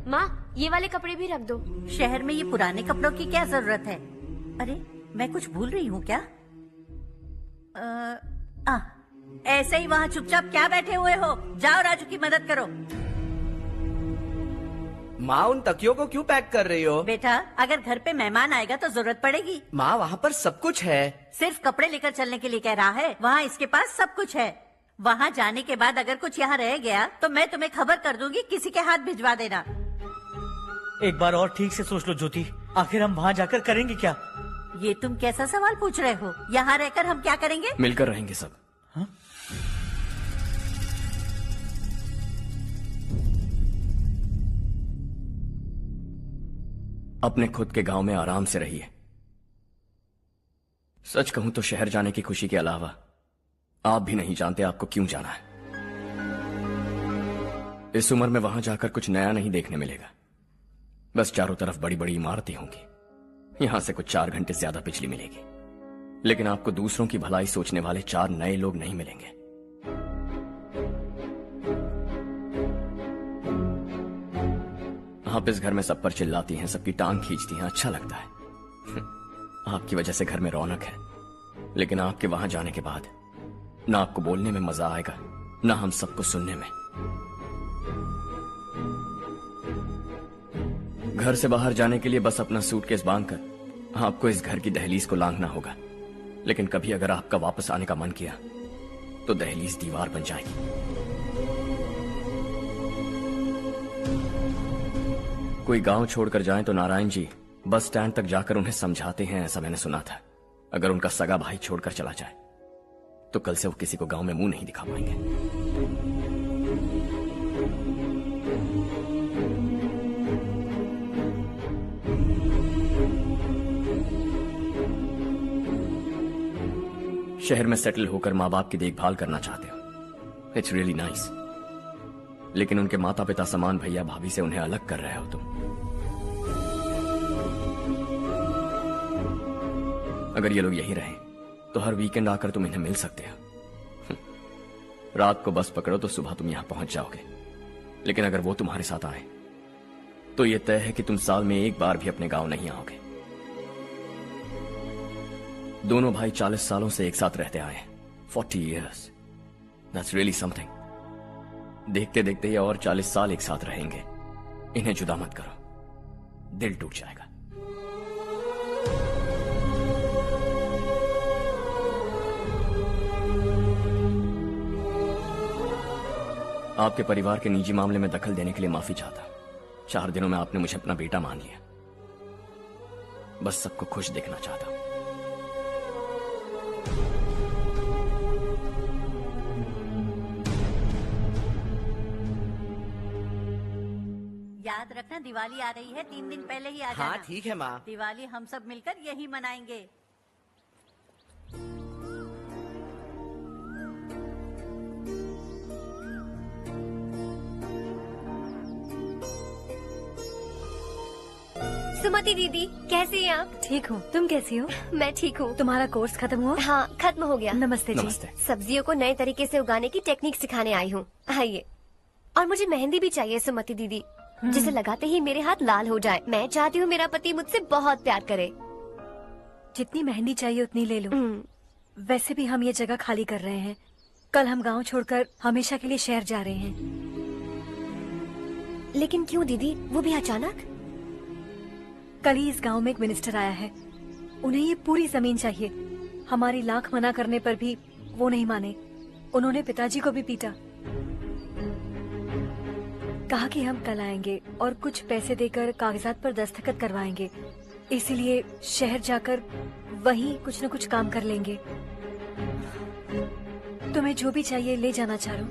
माँ, ये वाले कपड़े भी रख दो। शहर में ये पुराने कपड़ों की क्या जरूरत है? अरे, मैं कुछ भूल रही हूँ क्या? ऐसे ही वहाँ चुपचाप क्या बैठे हुए हो? जाओ राजू की मदद करो। माँ उन तकियों को क्यों पैक कर रही हो? बेटा, अगर घर पे मेहमान आएगा तो जरूरत पड़ेगी। माँ वहाँ पर सब कुछ है। सिर्फ कपड़े लेकर चलने के लिए कह रहा है? वहाँ इसके पास सब कुछ है। वहाँ जाने के बाद अगर कुछ यहाँ रह गया तो मैं तुम्हें खबर कर दूंगी, किसी के हाथ भिजवा देना। एक बार और ठीक से सोच लो ज्योति, आखिर हम वहाँ जाकर करेंगे क्या? ये तुम कैसा सवाल पूछ रहे हो? यहाँ रहकर हम क्या करेंगे? मिलकर रहेंगे सब। हाँ? अपने खुद के गांव में आराम से रहिए। सच कहूं तो शहर जाने की खुशी के अलावा आप भी नहीं जानते आपको क्यों जाना है। इस उम्र में वहां जाकर कुछ नया नहीं देखने मिलेगा। बस चारों तरफ बड़ी बड़ी इमारतें होंगी, यहां से कुछ 4 घंटे ज्यादा बिजली मिलेगी, लेकिन आपको दूसरों की भलाई सोचने वाले 4 नए लोग नहीं मिलेंगे। आप इस घर में सब पर चिल्लाती हैं, सबकी टांग खींचती हैं, अच्छा लगता है। आपकी वजह से घर में रौनक है, लेकिन आपके वहां जाने के बाद ना आपको बोलने में मजा आएगा, ना हम सबको सुनने में। घर से बाहर जाने के लिए बस अपना सूटकेस बांधकर आपको इस घर की दहलीज को लांघना होगा, लेकिन कभी अगर आपका वापस आने का मन किया तो दहलीज दीवार बन जाएगी। कोई गांव छोड़कर जाएं तो नारायण जी बस स्टैंड तक जाकर उन्हें समझाते हैं, ऐसा मैंने सुना था। अगर उनका सगा भाई छोड़कर चला जाए तो कल से वो किसी को गांव में मुंह नहीं दिखा पाएंगे। शहर में सेटल होकर माँ बाप की देखभाल करना चाहते हो, इट्स रियली नाइस, लेकिन उनके माता पिता समान भैया भाभी से उन्हें अलग कर रहे हो तुम। अगर ये लोग यही रहे तो हर वीकेंड आकर तुम इन्हें मिल सकते हो। रात को बस पकड़ो तो सुबह तुम यहां पहुंच जाओगे, लेकिन अगर वो तुम्हारे साथ आए तो ये तय है कि तुम साल में एक बार भी अपने गांव नहीं आओगे। दोनों भाई 40 सालों से एक साथ रहते आए, 40 years, that's really something। देखते देखते ये और 40 साल एक साथ रहेंगे। इन्हें जुदा मत करो, दिल टूट जाएगा। आपके परिवार के निजी मामले में दखल देने के लिए माफी चाहता। 4 दिनों में आपने मुझे अपना बेटा मान लिया, बस सबको खुश देखना चाहता। याद रखना, दिवाली आ रही है, 3 दिन पहले ही आ जाना। हाँ ठीक है माँ। दिवाली हम सब मिलकर यही मनाएंगे। सुमति दीदी, कैसे हैं आप? ठीक हूँ, तुम कैसी हो? मैं ठीक हूँ। तुम्हारा कोर्स खत्म हुआ? हाँ, खत्म हो गया। नमस्ते जी। नमस्ते। सब्जियों को नए तरीके से उगाने की टेक्निक सिखाने आई हूँ। आइए। और मुझे मेहंदी भी चाहिए सुमति दीदी, जिसे लगाते ही मेरे हाथ लाल हो जाए। मैं चाहती हूँ मेरा पति मुझसे बहुत प्यार करे। जितनी मेहंदी चाहिए उतनी ले लो। वैसे भी हम ये जगह खाली कर रहे हैं। कल हम गांव छोड़कर हमेशा के लिए शहर जा रहे हैं। लेकिन क्यों दीदी, वो भी अचानक? कल ही इस गांव में एक मिनिस्टर आया है, उन्हें ये पूरी जमीन चाहिए। हमारी लाख मना करने पर भी वो नहीं माने। उन्होंने पिताजी को भी पीटा। कहा कि हम कल आएंगे और कुछ पैसे देकर कागजात पर दस्तखत करवाएंगे। इसीलिए शहर जाकर वहीं कुछ न कुछ काम कर लेंगे। तुम्हें जो भी चाहिए ले जाना चारू।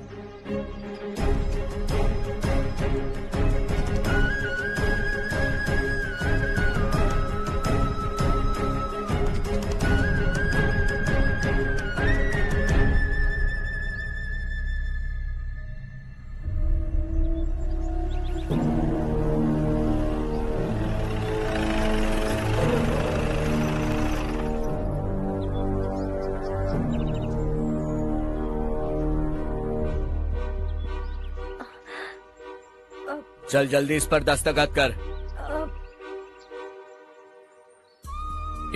चल जल्दी इस पर दस्तखत कर।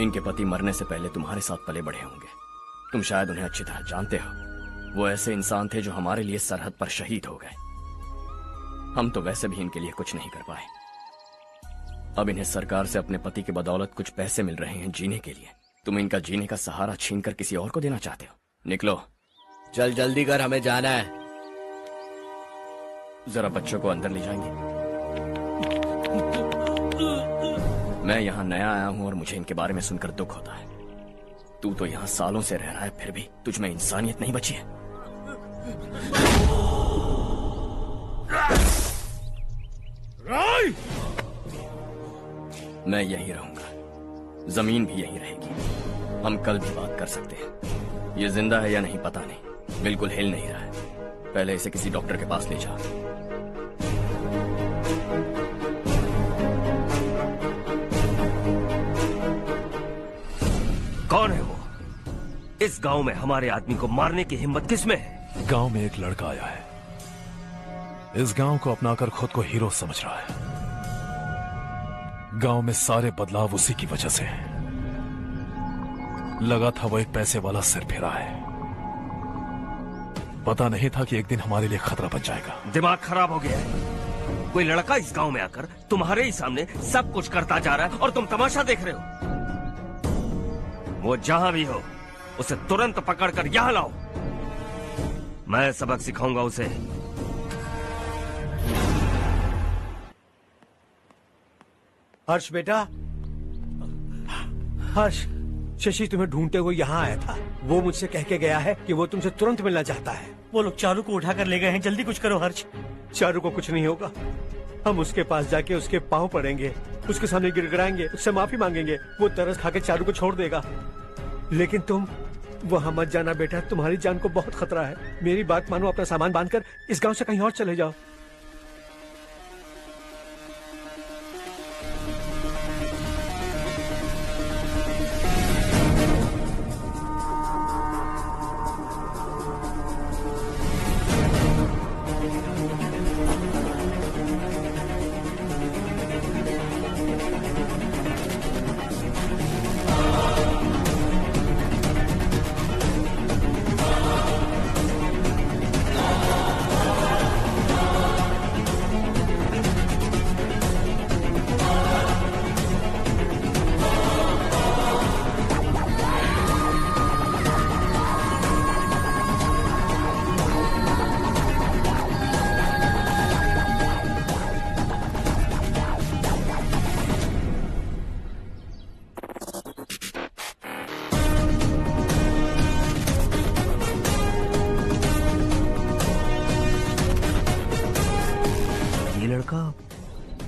इनके पति मरने से पहले तुम्हारे साथ पले बढ़े होंगे, तुम शायद उन्हें अच्छी तरह जानते हो। वो ऐसे इंसान थे जो हमारे लिए सरहद पर शहीद हो गए। हम तो वैसे भी इनके लिए कुछ नहीं कर पाए। अब इन्हें सरकार से अपने पति की बदौलत कुछ पैसे मिल रहे हैं जीने के लिए। तुम इनका जीने का सहारा छीनकर किसी और को देना चाहते हो? निकलो। चल जल्दी कर, हमें जाना है। जरा बच्चों को अंदर ले जाएंगे? मैं यहाँ नया आया हूँ और मुझे इनके बारे में सुनकर दुख होता है। तू तो यहाँ सालों से रह रहा है, फिर भी तुझ में इंसानियत नहीं बची है। मैं यहीं रहूंगा, जमीन भी यहीं रहेगी। हम कल भी बात कर सकते हैं। ये जिंदा है या नहीं पता नहीं, बिल्कुल हिल नहीं रहा है। पहले इसे किसी डॉक्टर के पास ले जा। कौन है वो? इस गांव में हमारे आदमी को मारने की हिम्मत किसमें है? गांव में एक लड़का आया है, इस गांव को अपनाकर खुद को हीरो समझ रहा है। गांव में सारे बदलाव उसी की वजह से हैं। लगा था वो एक पैसे वाला सिरफिरा है, पता नहीं था कि एक दिन हमारे लिए खतरा बन जाएगा। दिमाग खराब हो गया है। कोई लड़का इस गांव में आकर तुम्हारे ही सामने सब कुछ करता जा रहा है और तुम तमाशा देख रहे हो। वो जहां भी हो उसे तुरंत पकड़कर यहां लाओ। मैं सबक सिखाऊंगा उसे। हर्ष बेटा, हर्ष, शशि तुम्हें ढूंढते हुए यहाँ आया था। वो मुझसे कह के गया है कि वो तुमसे तुरंत मिलना चाहता है। वो लोग चारू को उठाकर ले गए हैं, जल्दी कुछ करो हर्ष। चारू को कुछ नहीं होगा। हम उसके पास जाके उसके पांव पड़ेंगे, उसके सामने गिड़गिड़ाएंगे, उससे माफी मांगेंगे। वो तरस खा के चारू को छोड़ देगा। लेकिन तुम वहां मत जाना बेटा, तुम्हारी जान को बहुत खतरा है। मेरी बात मानो, अपना सामान बांधकर इस गांव से कहीं और चले जाओ।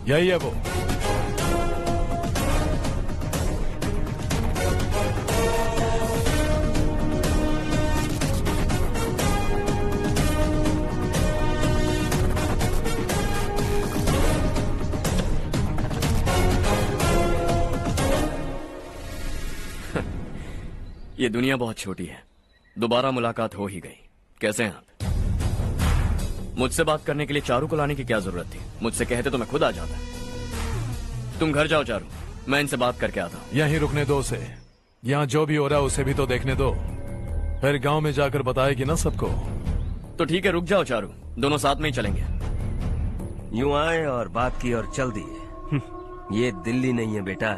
यही है वो। ये दुनिया बहुत छोटी है, दोबारा मुलाकात हो ही गई। कैसे हैं आप? मुझसे बात करने के लिए चारू को लाने की क्या जरूरत थी? मुझसे कहते तो मैं खुद आ जाता। तुम घर जाओ चारू, मैं इनसे बात करके आता हूँ। यहीं रुकने दो उसे। यहाँ जो भी हो रहा है उसे भी तो देखने दो, फिर गांव में जाकर बताएगी ना सबको। तो ठीक है, रुक जाओ चारू, दोनों साथ में ही चलेंगे। यूं आए और बात की और चल दिए। ये दिल्ली नहीं है बेटा,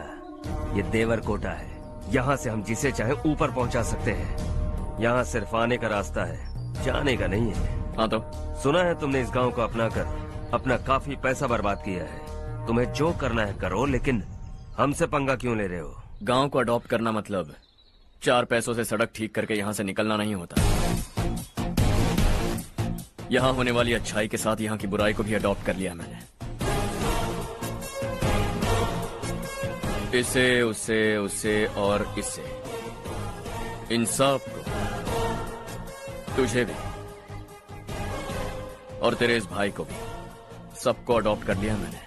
ये देवरकोटा है। यहाँ से हम जिसे चाहे ऊपर पहुँचा सकते हैं। यहाँ सिर्फ आने का रास्ता है, जाने का नहीं है। हाँ तो सुना है तुमने इस गांव को अपनाकर अपना काफी पैसा बर्बाद किया है। तुम्हें जो करना है करो, लेकिन हमसे पंगा क्यों ले रहे हो? गांव को अडॉप्ट करना मतलब 4 पैसों से सड़क ठीक करके यहाँ से निकलना नहीं होता। यहाँ होने वाली अच्छाई के साथ यहाँ की बुराई को भी अडॉप्ट कर लिया मैंने। इसे, उससे, उससे और इससे, इन सब को, तुझे भी और तेरे इस भाई को भी, सबको अडॉप्ट कर लिया मैंने।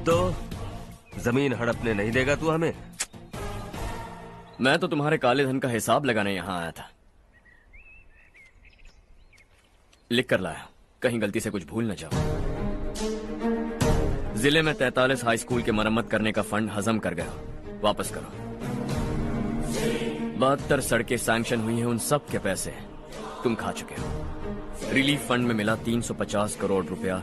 तो जमीन हड़पने नहीं देगा तू हमें? मैं तो तुम्हारे काले धन का हिसाब लगाने यहाँ आया था। लिख कर लाया, कहीं गलती से कुछ भूल न जाओ। जिले में 43 हाई स्कूल के मरम्मत करने का फंड हजम कर गया, वापस करो। 72 सड़कें सैंक्शन हुई हैं, उन सब के पैसे तुम खा चुके हो। रिलीफ फंड में मिला 350 करोड़ रुपया,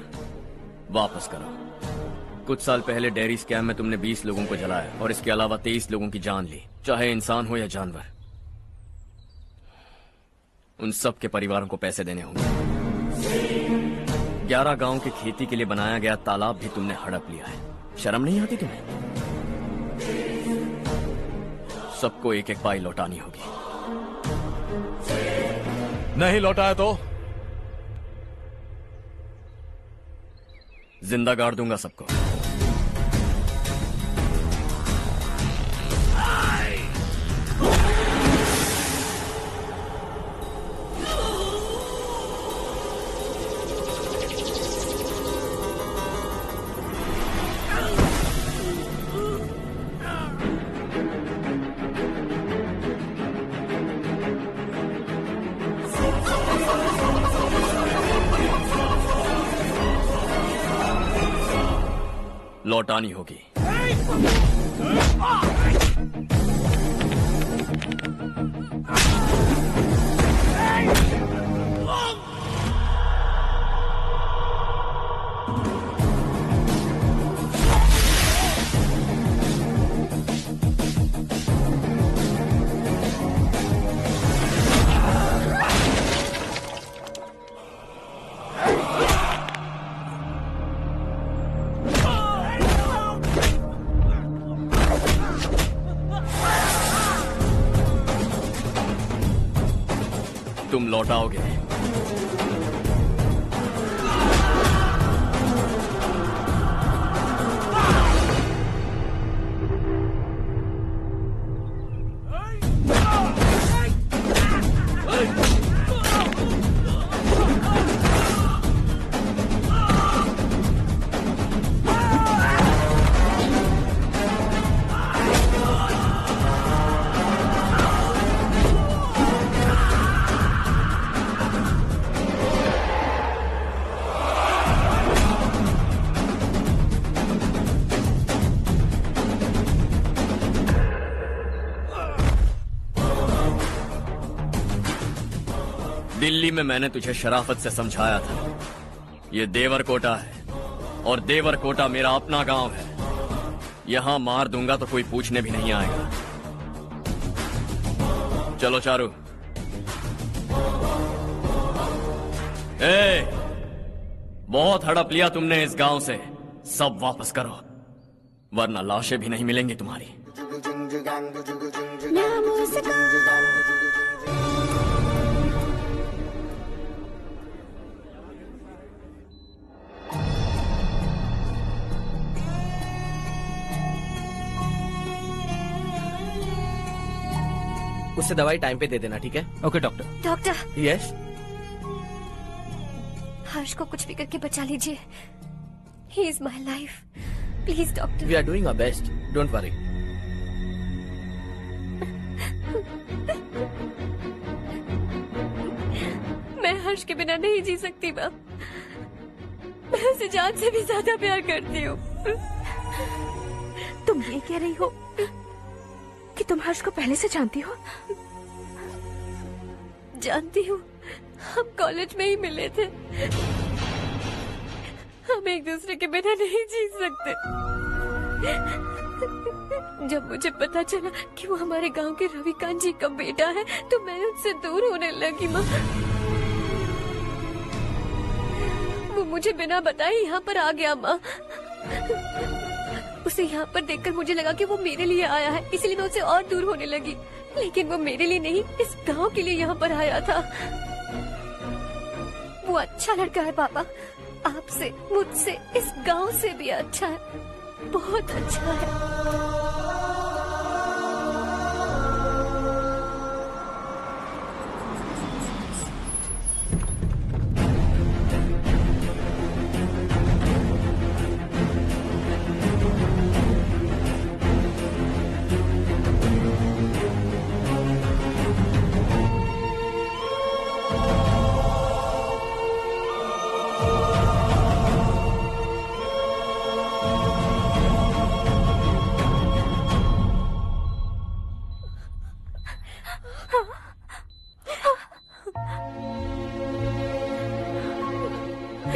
वापस करो। कुछ साल पहले डेयरी स्कैम में तुमने 20 लोगों को जलाया और इसके अलावा 23 लोगों की जान ली, चाहे इंसान हो या जानवर। उन सब के परिवारों को पैसे देने होंगे। 11 गांव के खेती के लिए बनाया गया तालाब भी तुमने हड़प लिया है। शर्म नहीं आती तुम्हें? सबको एक एक पाई लौटानी होगी। नहीं लौटाया तो जिंदा गाड़ दूंगा सबको। लौटानी होगी। तुम लौटाओगे। दिल्ली में मैंने तुझे शराफत से समझाया था, ये देवर कोटा है और देवर कोटा मेरा अपना गांव है। यहां मार दूंगा तो कोई पूछने भी नहीं आएगा। चलो चारू। बहुत हड़प लिया तुमने इस गांव से, सब वापस करो वरना लाशें भी नहीं मिलेंगी तुम्हारी। उससे दवाई टाइम पे दे देना, ठीक है? Okay doctor. Doctor. Yes. Harsh को कुछ भी करके बचा लीजिए। He is my life. Please doctor. We are doing our best, don't worry. मैं हर्ष के बिना नहीं जी सकती मैम। मैं उसे जान से भी ज्यादा प्यार करती हूँ। तुम ये कह रही हो कि तुम हर्ष को पहले से जानती हो? जानती हूँ, हम कॉलेज में ही मिले थे। हम एक दूसरे के बिना नहीं जी सकते। जब मुझे पता चला कि वो हमारे गांव के रविकांत जी का बेटा है तो मैं उनसे दूर होने लगी माँ। वो मुझे बिना बताए यहाँ पर आ गया माँ। उसे यहाँ पर देखकर मुझे लगा कि वो मेरे लिए आया है, इसलिए मैं उससे और दूर होने लगी। लेकिन वो मेरे लिए नहीं, इस गांव के लिए यहाँ पर आया था। वो अच्छा लड़का है पापा, आपसे, मुझसे, इस गांव से भी अच्छा है, बहुत अच्छा है।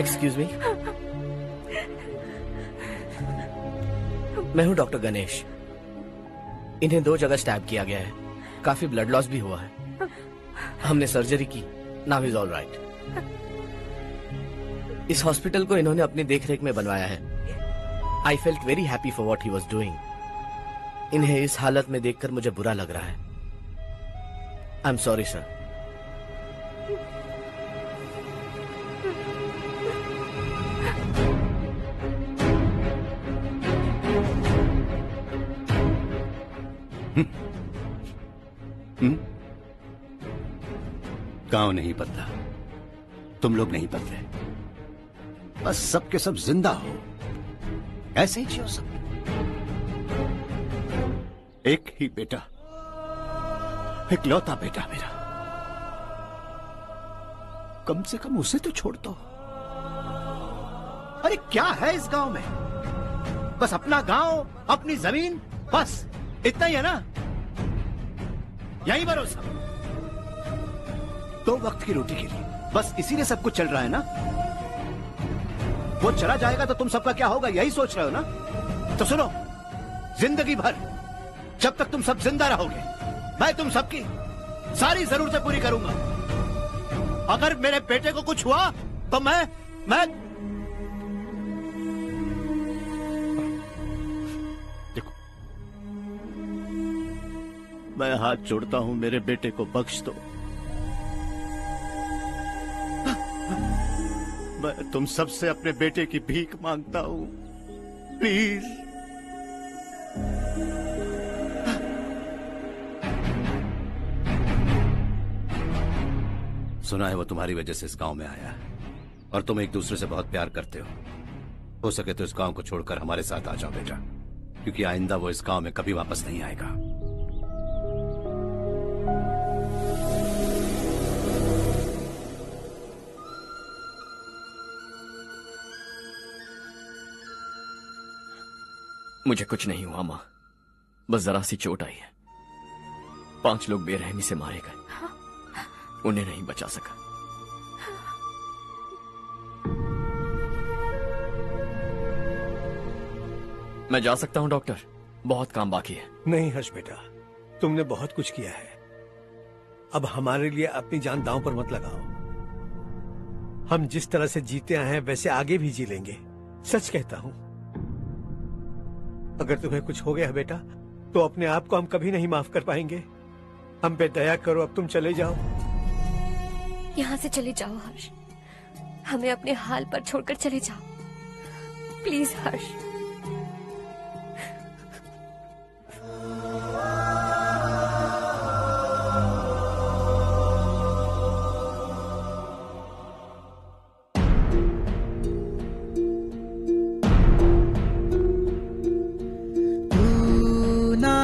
एक्सक्यूज मी, मैं हूं डॉक्टर गणेश। इन्हें 2 जगह स्टैब किया गया है, काफी ब्लड लॉस भी हुआ है। हमने सर्जरी की, नाउ इज ऑल राइट। इस हॉस्पिटल को इन्होंने अपनी देखरेख में बनवाया है। I felt very happy for what he was doing. इन्हें इस हालत में देखकर मुझे बुरा लग रहा है। I am sorry sir. गांव नहीं बदला, तुम लोग नहीं बदले, बस सबके सब जिंदा हो, ऐसे ही जियो सब। एक ही बेटा, इकलौता बेटा मेरा, कम से कम उसे तो छोड़ दो। अरे क्या है इस गांव में? बस अपना गांव, अपनी जमीन, बस इतना ही है ना? यही भरोसा, 2 वक्त की रोटी के लिए, बस इसीलिए सब कुछ चल रहा है ना? वो चला जाएगा तो तुम सबका क्या होगा, यही सोच रहे हो ना? तो सुनो, जिंदगी भर जब तक तुम सब जिंदा रहोगे, मैं तुम सबकी सारी जरूरतें पूरी करूंगा। अगर मेरे बेटे को कुछ हुआ तो मैं देखो, मैं हाथ जोड़ता हूं, मेरे बेटे को बख्श दो। मैं तुम सबसे अपने बेटे की भीख मांगता हूं, प्लीज। सुना है वो तुम्हारी वजह से इस गांव में आया है और तुम एक दूसरे से बहुत प्यार करते हो सके तो इस गांव को छोड़कर हमारे साथ आ जाओ बेटा, क्योंकि आइंदा वो इस गांव में कभी वापस नहीं आएगा। मुझे कुछ नहीं हुआ माँ, बस जरा सी चोट आई है। 5 लोग बेरहमी से मारे गए, उन्हें नहीं बचा सका। मैं जा सकता हूं डॉक्टर, बहुत काम बाकी है। नहीं हर्ष बेटा, तुमने बहुत कुछ किया है, अब हमारे लिए अपनी जान दांव पर मत लगाओ। हम जिस तरह से जीते आए हैं वैसे आगे भी जी लेंगे, सच कहता हूं। अगर तुम्हें कुछ हो गया बेटा तो अपने आप को हम कभी नहीं माफ कर पाएंगे। हम पे दया करो, अब तुम चले जाओ। यहाँ से चले जाओ हर्ष, हमें अपने हाल पर छोड़कर चले जाओ, प्लीज हर्ष।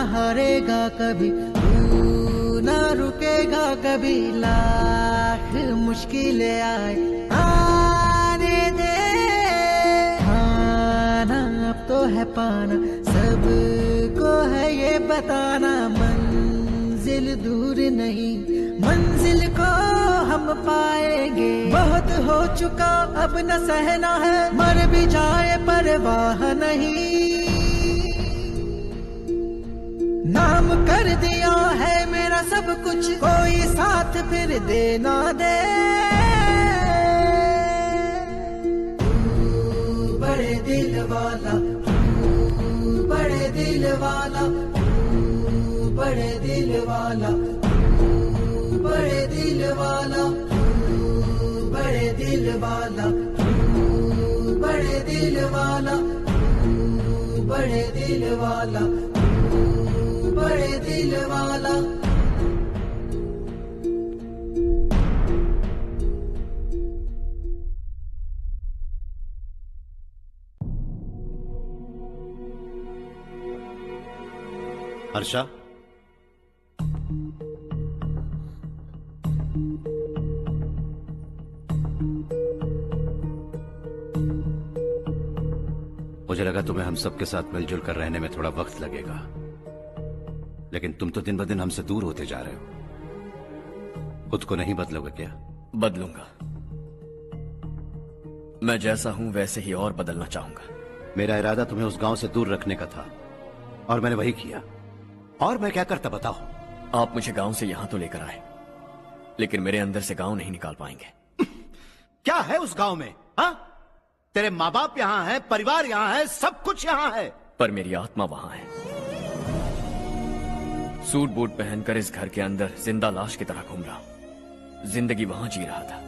हारेगा कभी, तू ना रुकेगा कभी, लाख मुश्किलें आने दे। खाना अब तो है पाना, सबको है ये बताना, मंजिल दूर नहीं, मंजिल को हम पाएंगे। बहुत हो चुका अब न सहना है, मर भी जाए परवाह नहीं। नाम कर दिया है मेरा सब कुछ, कोई साथ फिर देना दे। तू बड़े दिल वाला, तू बड़े दिल वाला, तू बड़े दिल वाला, तू बड़े दिल वाला, तू बड़े दिल वाला, तू बड़े दिल वाला, तू बड़े दिल वाला, बड़े दिल वाला। हर्षा, मुझे लगा तुम्हें हम सबके साथ मिलजुल कर रहने में थोड़ा वक्त लगेगा, लेकिन तुम तो दिन ब दिन हमसे दूर होते जा रहे हो। खुद को नहीं बदलोगे क्या? बदलूंगा। मैं जैसा हूं वैसे ही और बदलना चाहूंगा। मेरा इरादा तुम्हें उस गांव से दूर रखने का था और मैंने वही किया। और मैं क्या करता बताओ? आप मुझे गांव से यहां तो लेकर आए, लेकिन मेरे अंदर से गांव नहीं निकाल पाएंगे। क्या है उस गांव में? हाँ, तेरे माँ बाप यहाँ है, परिवार यहाँ है, सब कुछ यहाँ है, पर मेरी आत्मा वहां है। सूट बूट पहनकर इस घर के अंदर जिंदा लाश की तरह घूम रहा हूं। जिंदगी वहां जी रहा था।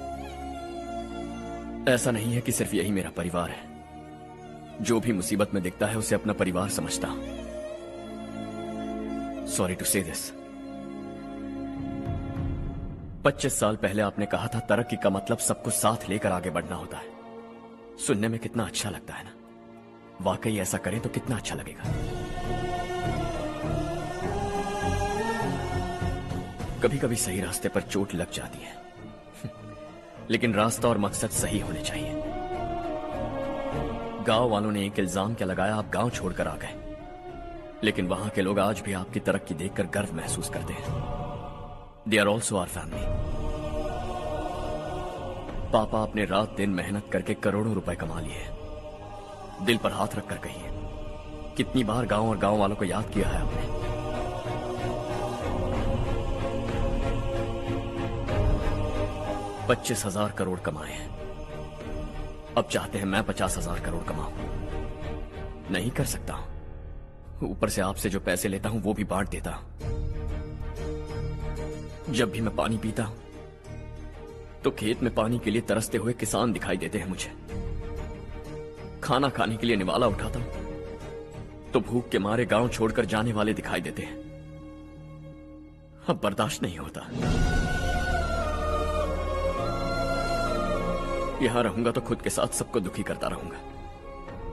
ऐसा नहीं है कि सिर्फ यही मेरा परिवार है। जो भी मुसीबत में दिखता है उसे अपना परिवार समझता हूं। सॉरी टू से दिस। 25 साल पहले आपने कहा था तरक्की का मतलब सबको साथ लेकर आगे बढ़ना होता है। सुनने में कितना अच्छा लगता है ना? वाकई ऐसा करें तो कितना अच्छा लगेगा। कभी कभी सही रास्ते पर चोट लग जाती है, लेकिन रास्ता और मकसद सही होने चाहिए। गांव वालों ने एक इल्जाम क्या लगाया, आप गांव छोड़कर आ गए, लेकिन वहां के लोग आज भी आपकी तरक्की देखकर गर्व महसूस करते हैं। They are also our family. पापा आपने रात दिन मेहनत करके करोड़ों रुपए कमा लिए। दिल पर हाथ रखकर कहिए, कितनी बार गांव और गांव वालों को याद किया है आपने? $25,000 करोड़ कमाए हैं। अब चाहते हैं मैं 50,000 करोड़ कमाऊं। नहीं कर सकता हूं। ऊपर से आपसे जो पैसे लेता हूं वो भी बांट देता हूं। जब भी मैं पानी पीता हूं तो खेत में पानी के लिए तरसते हुए किसान दिखाई देते हैं मुझे। खाना खाने के लिए निवाला उठाता हूं तो भूख के मारे गांव छोड़कर जाने वाले दिखाई देते हैं। अब बर्दाश्त नहीं होता। यहां रहूंगा तो खुद के साथ सबको दुखी करता रहूंगा।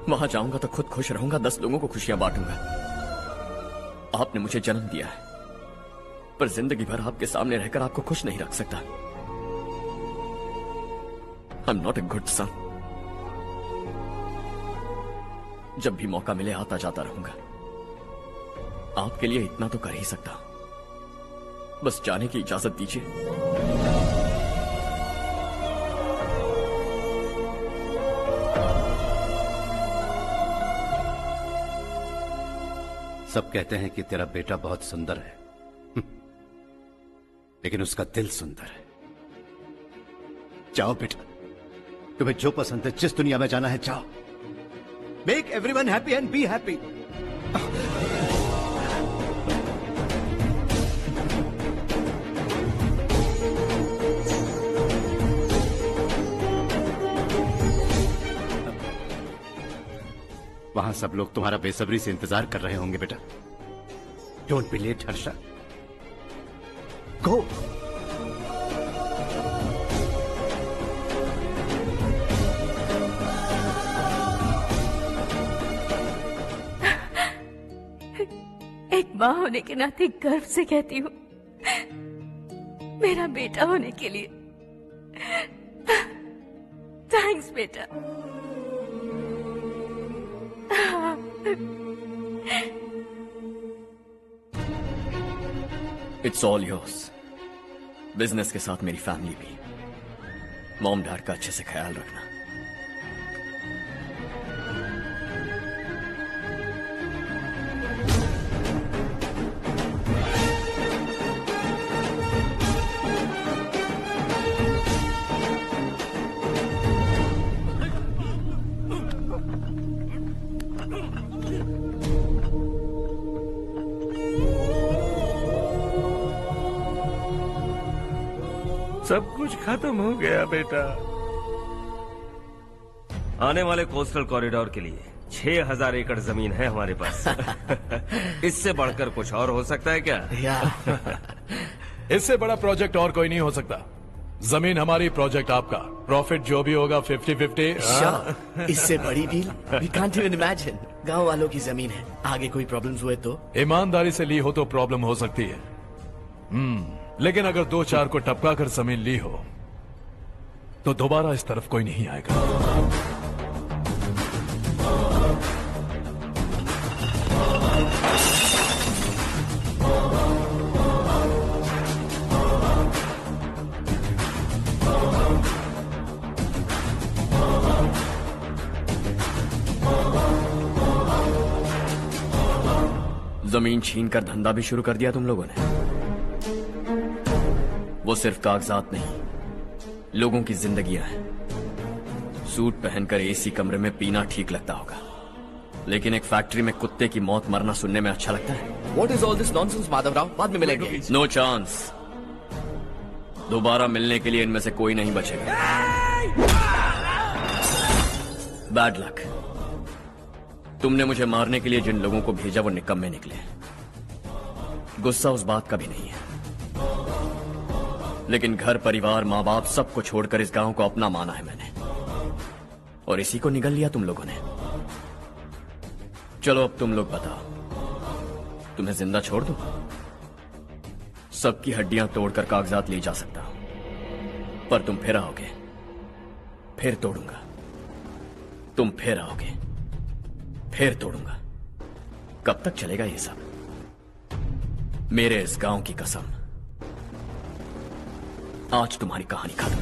वहां जाऊंगा तो खुद खुश रहूंगा, 10 लोगों को खुशियां बांटूंगा। आपने मुझे जन्म दिया है, पर जिंदगी भर आपके सामने रहकर आपको खुश नहीं रख सकता। I am not a good son. जब भी मौका मिले आता जाता रहूंगा। आपके लिए इतना तो कर ही सकता हूं, बस जाने की इजाजत दीजिए। सब कहते हैं कि तेरा बेटा बहुत सुंदर है, लेकिन उसका दिल सुंदर है। जाओ बेटा, तुम्हें जो पसंद है, जिस दुनिया में जाना है जाओ। Make everyone happy and be happy. वहां सब लोग तुम्हारा बेसब्री से इंतजार कर रहे होंगे बेटा। डोंट बी लेट हर्षा, गो। एक माँ होने के नाते गर्व से कहती हूँ, मेरा बेटा होने के लिए थैंक्स बेटा। It's all yours. बिजनेस के साथ मेरी फैमिली भी। मॉम डैड का अच्छे से ख्याल रखना। सब कुछ खत्म हो गया बेटा। आने वाले कोस्टल कॉरिडोर के लिए 6,000 एकड़ जमीन है हमारे पास। इससे बढ़कर कुछ और हो सकता है क्या? इससे बड़ा प्रोजेक्ट और कोई नहीं हो सकता। जमीन हमारी, प्रोजेक्ट आपका। प्रॉफिट जो भी होगा 50-50। इससे बड़ी deal we can't even imagine. गांव वालों की जमीन है, आगे कोई प्रॉब्लम्स हुए तो? ईमानदारी से ली हो तो प्रॉब्लम हो सकती है, लेकिन अगर 2-4 को टपका कर जमीन ली हो तो दोबारा इस तरफ कोई नहीं आएगा। जमीन छीन कर धंधा भी शुरू कर दिया तुम लोगों ने। वो सिर्फ कागजात नहीं, लोगों की जिंदगियां हैं। सूट पहनकर एसी कमरे में पीना ठीक लगता होगा, लेकिन एक फैक्ट्री में कुत्ते की मौत मरना सुनने में अच्छा लगता है। What is all this nonsense, Madhavrao? बाद में मिलेंगे। No chance. दोबारा मिलने के लिए इनमें से कोई नहीं बचेगा। Bad luck. तुमने मुझे मारने के लिए जिन लोगों को भेजा वो निकम्मे निकले। गुस्सा उस बात का भी नहीं है, लेकिन घर परिवार माँ बाप सबको छोड़कर इस गांव को अपना माना है मैंने, और इसी को निगल लिया तुम लोगों ने। चलो अब तुम लोग बताओ, तुम्हें जिंदा छोड़ दूं? सबकी हड्डियां तोड़कर कागजात ले जा सकता हूं, पर तुम फिर आओगे, फिर तोड़ूंगा। तुम फिर आओगे, फिर तोड़ूंगा। कब तक चलेगा ये सब? मेरे इस गांव की कसम, आज तुम्हारी कहानी खत्म।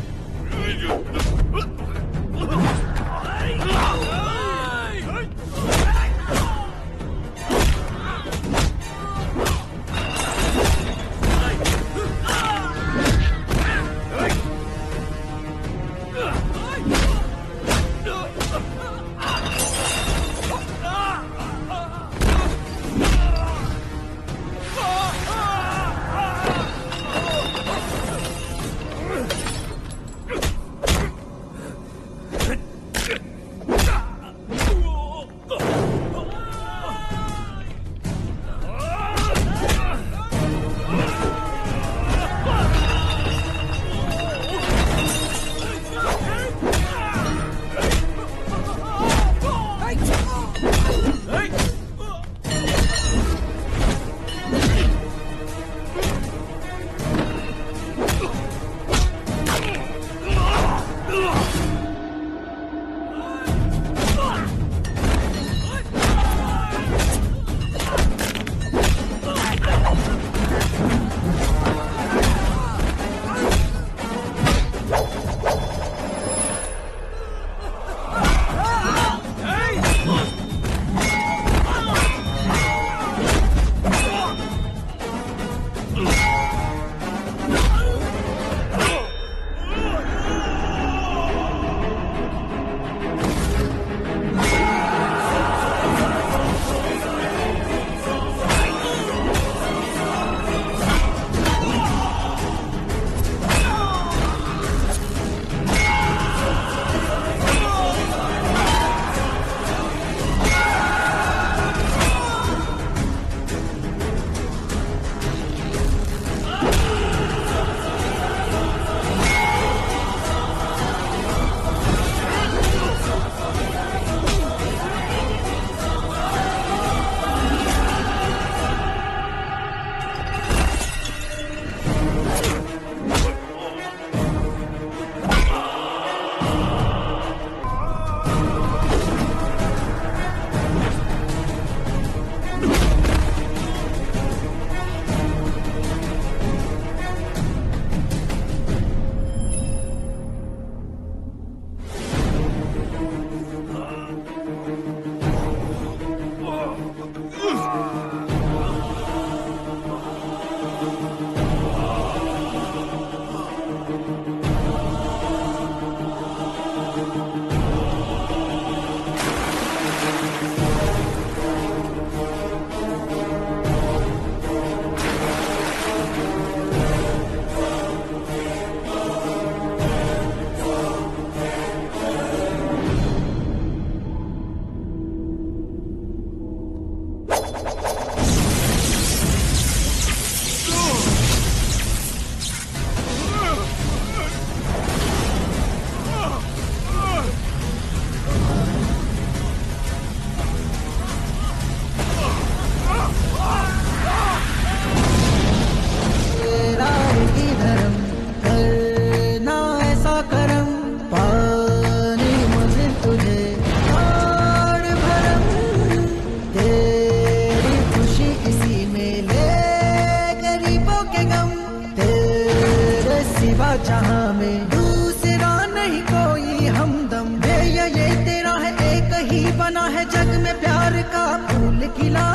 जहां में दूसरा नहीं कोई हमदम, ये तेरा है, एक ही बना है जग में प्यार का फूल खिला।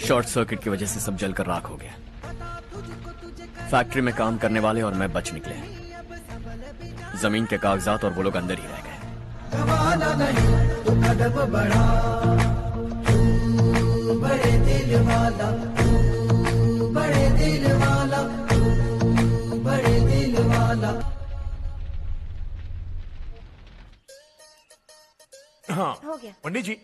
शॉर्ट सर्किट की वजह से सब जलकर राख हो गया। फैक्ट्री में काम करने वाले और मैं बच निकले। जमीन के कागजात और वो लोग अंदर ही रह गए। वाला नहीं तू कदम बढ़ा, तू बड़े दिल वाला, तू बड़े दिल वाला, तू बड़े दिल वाला। हाँ हो गया। पंडित जी,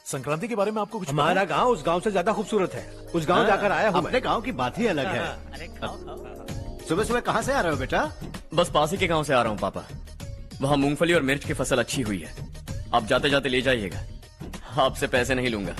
संक्रांति के बारे में आपको कुछ हमारा गांव उस गांव से ज्यादा खूबसूरत है। उस गांव जाकर आया हूँ। अपने गांव की बात ही अलग है। सुबह सुबह कहाँ से आ रहे हो बेटा? बस पास ही के गांव से आ रहा हूँ पापा। वहाँ मूंगफली और मिर्च की फसल अच्छी हुई है। आप जाते जाते ले जाइएगा। आपसे पैसे नहीं लूंगा।